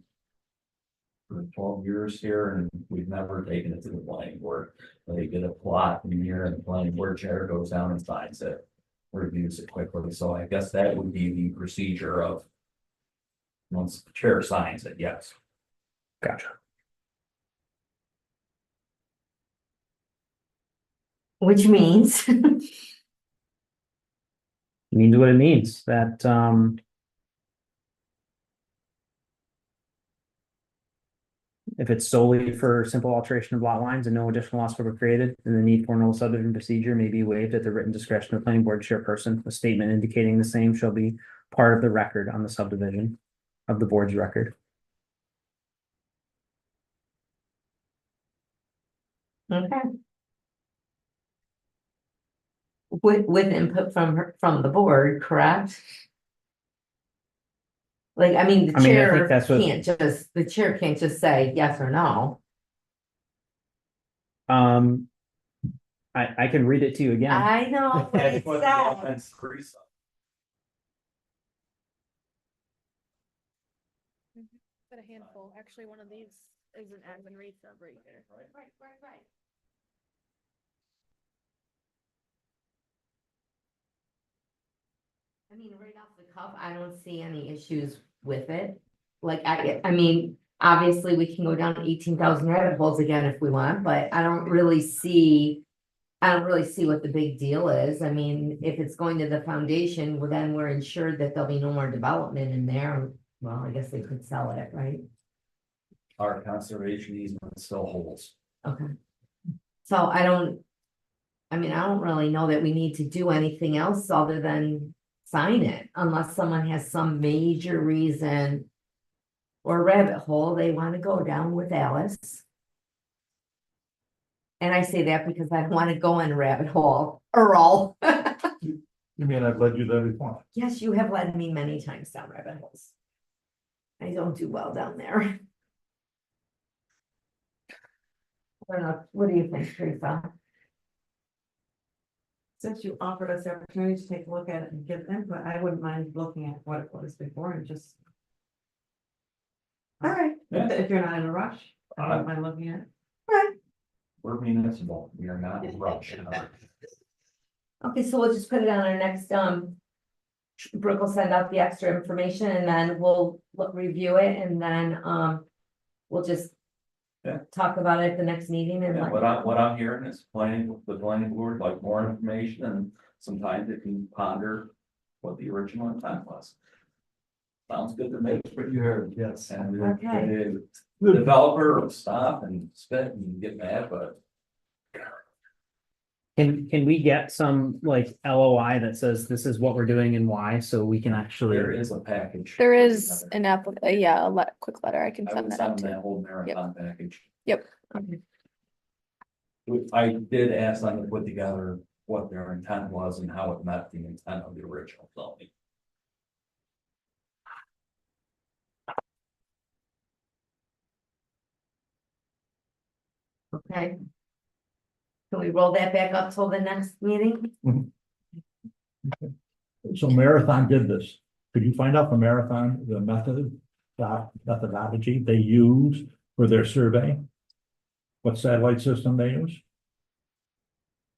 for 12 years here, and we've never taken it to the planning board. They get a plot in here and the planning board chair goes down and signs it, reviews it quickly, so I guess that would be the procedure of once the chair signs it, yes. Gotcha. Which means, Means what it means, that, if it's solely for simple alteration of lot lines and no additional lots were created, then the need for normal subdivision procedure may be waived at the written discretion of the planning board chairperson. A statement indicating the same shall be part of the record on the subdivision of the board's record. okay. With input from the board, correct? Like, I mean, the I mean, I chair think that's what- the chair can't just say yes or no. I can read it to you again. I know what it says. Got a handful, actually, one of these is an admin resub right here. Right. I mean, right off the cuff, I don't see any issues with it. Like, I mean, obviously, we can go down 18,000 rabbit holes again if we want, but I don't really see what the big deal is. I mean, if it's going to the foundation, well, then we're ensured that there'll be no more development in there. Well, I guess they could sell it, right? Our conservation easement still holds. Okay. So I don't really know that we need to do anything else other than sign it, unless someone has some major reason or rabbit hole they want to go down with Alice. And I say that because I don't want to go in a rabbit hole, Earl. You mean I've led you there before? Yes, you have led me many times down rabbit holes. I don't do well down there. I don't know, what do you think, Teresa? Since you offered us the opportunity to take a look at it and give input, I wouldn't mind looking at what it was before and just. All right, If you're not in a rush, I wouldn't mind looking at it. We're municipal, we are not in rush. okay, so we'll just put it on our next, Brooke will send out the extra information and then we'll review it and then, we'll just. Yeah. Talk about it at the next meeting and Yeah, like, what I'm hearing is the planning board like more information and sometimes it can ponder what the original intent was. Sounds good to me. What you heard, yes. And Okay. the developer will stop and spit and get mad, but Can we get some like LOI that says this is what we're doing and why, so we can actually? there is a package. There is an quick letter, I can I send would that out send to that you. whole marathon package. Yep. okay, I did ask them to put together what their intent was and how it met the intent of the original zoning. okay. Can we roll that back up till the next meeting? So Marathon did this. Could you find out from Marathon the methodology they use for their survey? What satellite system they use?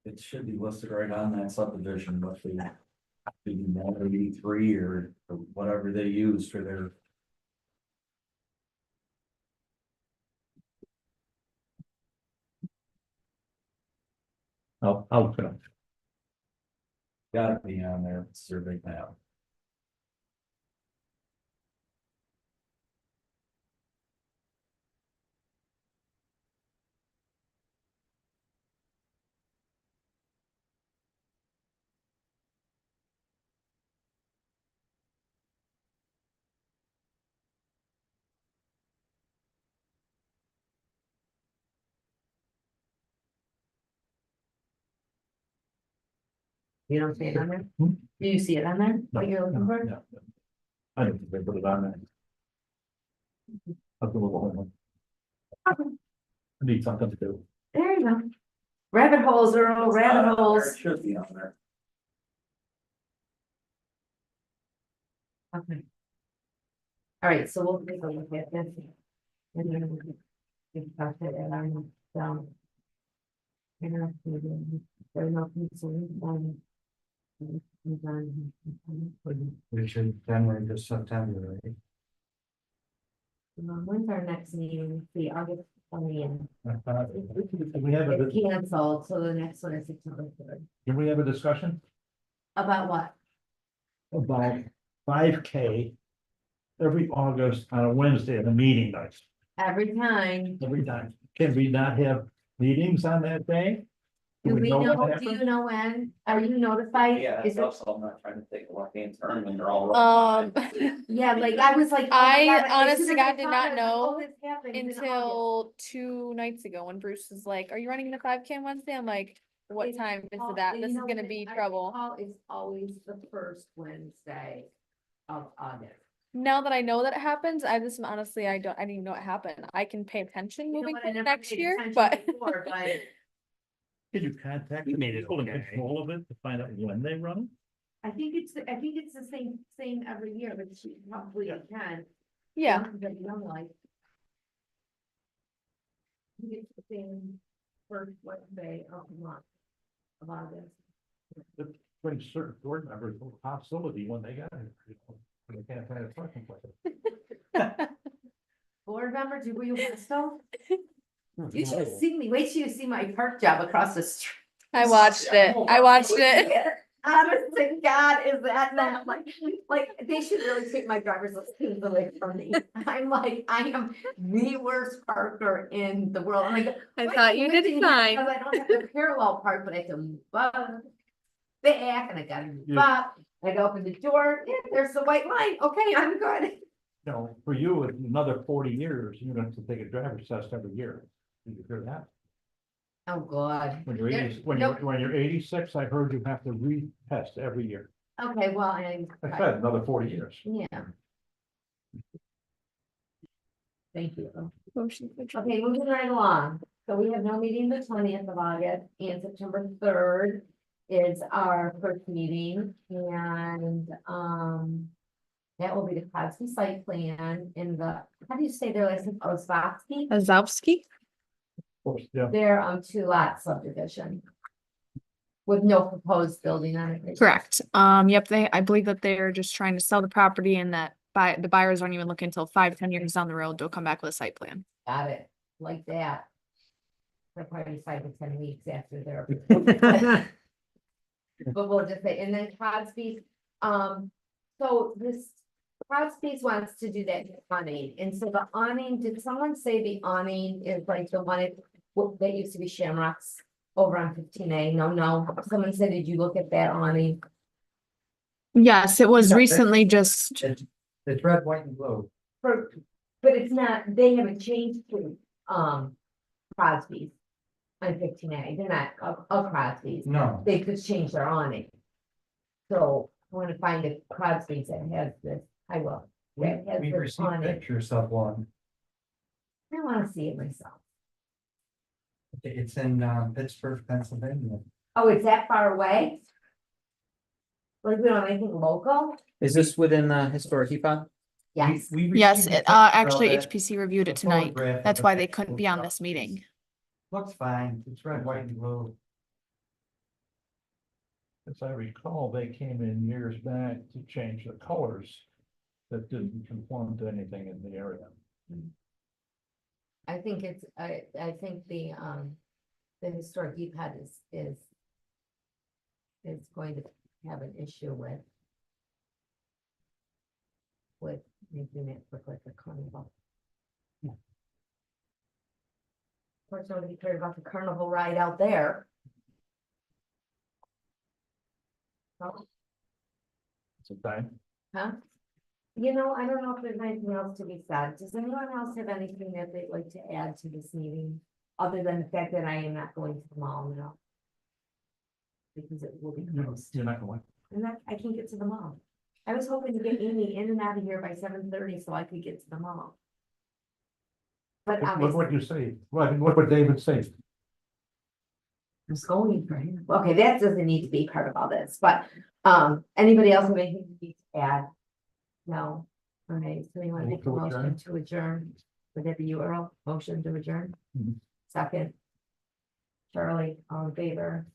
It should be listed right on that subdivision, but the 183 or whatever they use for their. I'll look it up. Gotta be on their survey map. You don't see it on there? Hmm? Do you see it on there? What you're looking for? No. I don't think they put it on there. I'll do a little homework. I need something to do. There you go. Rabbit holes, Earl, rabbit holes. It should be on there. Okay. All right, so we'll take a look at this. And then we'll discuss it at our next, meeting. There's no concern, Which is January to September, right? When's our next meeting? Let's see, August 20th. We have a, It's canceled, so the next one is September 3rd. can we have a discussion About what? about 5K every August on a Wednesday at a meeting night, Every time. every time? Can we not have meetings on that day? Do we what know, do happens? you know when? Are you notified? Yeah, Is that's it, also, I'm not trying to take a left-hand turn when they're all. yeah, like I was like. oh my I God, as honest soon to as God I did saw not it, I was like, know oh, this happens in August. until 2 nights ago when Bruce was like, are you running the 5K on Wednesday? I'm like, what It's time is all- that? you This is know gonna what be I trouble. recall is always the first Wednesday of August. Now that I know that it happens, I just honestly, I didn't even know it happened. I can pay attention You know moving what, I forward never next paid year, attention but. before, but Can you contact You the made it people in okay. control of it to find out when they run? I think it's the same every year, but you probably can. Yeah, But you don't like. I think it's the same first Wednesday of the month of August. It brings certain board members to hostility when they got it. When they can't find a parking place. Board members, were you hostile? You should have seen me. Wait till you see my park job across the street. I watched it. I watched it. Honest to God, is that not like, they should really take my driver's license away from me. I'm like, I am the worst parker in the world. I'm like. I "Why thought am you I did doing that?" fine. Because I don't have the parallel park, but I have to move up, back, and I gotta move Yeah. up. I go open the door, yeah, there's the white line. Okay, I'm good. You know, for you, in another 40 years, you're going to take a driver's test every year. Did you hear that? Oh, God. When you're There- 80, when nope. you're 86, I heard you have to retest every year. Okay, well, I said another 40 years. yeah. Thank you. Motion to adjourn. Okay, moving right along. So we have no meeting the 20th of August, and September 3rd is our first meeting, and, that will be the Cosby site plan in the, how do you say their last name? Osofsky? Azowski? Of course, yeah. They're, 2-lot subdivision. With no proposed building on it. Correct. Yep, I believe that they're just trying to sell the property and that the buyers aren't even looking until 5-10 years down the road, they'll come back with a site plan. Got it, like that. They're probably 5 to 10 weeks after their. But we'll just say, and then Cosby's, so this, Cosby's wants to do that awning, and so the awning, did someone say the awning is like the one, that used to be Shamrocks over on 15A? No, someone said, did you look at that awning? Yes, it was Yeah, recently just, It's red, white, and blue. But it's not, they haven't changed to, Crosby's on 15A, they're not of Crosby's. No, They could change their awning. So I want to find a Crosby's that has this, I will. That has we this received awning. pictures of one. I want to see it myself. It's in Pittsburgh, Pennsylvania. Oh, it's that far away? Like, we don't have anything local? Is this within the historic EPOD? Yes, We yes, received it, pictures of actually it, HPC reviewed a it tonight. photograph That's of why the they couldn't be on this actual meeting. Looks fine, it's red, white, and blue. As I recall, they came in years back to change the colors that didn't conform to anything in the area. I think it's, I think the historic EPAD is going to have an issue with making it look like a carnival. Of course, nobody cared about the carnival ride out there. Oh, It's a time. huh? You know, I don't know if there's anything else to be said. Does anyone else have anything that they'd like to add to this meeting? Other than the fact that I am not going to the mall now. Because it will be closed. You're not going. And I can't get to the mall. I was hoping to get Amy in and out of here by 7:30 so I could get to the mall. But Look obviously, what you say. Look what David says. was going for him. Okay, that doesn't need to be part of all this, but, anybody else have anything to need to add? No, all right, so you want to make a Move to motion to adjourn? Would that be you, Earl? Motion to adjourn? Mhm. Second. Charlie, all in favor?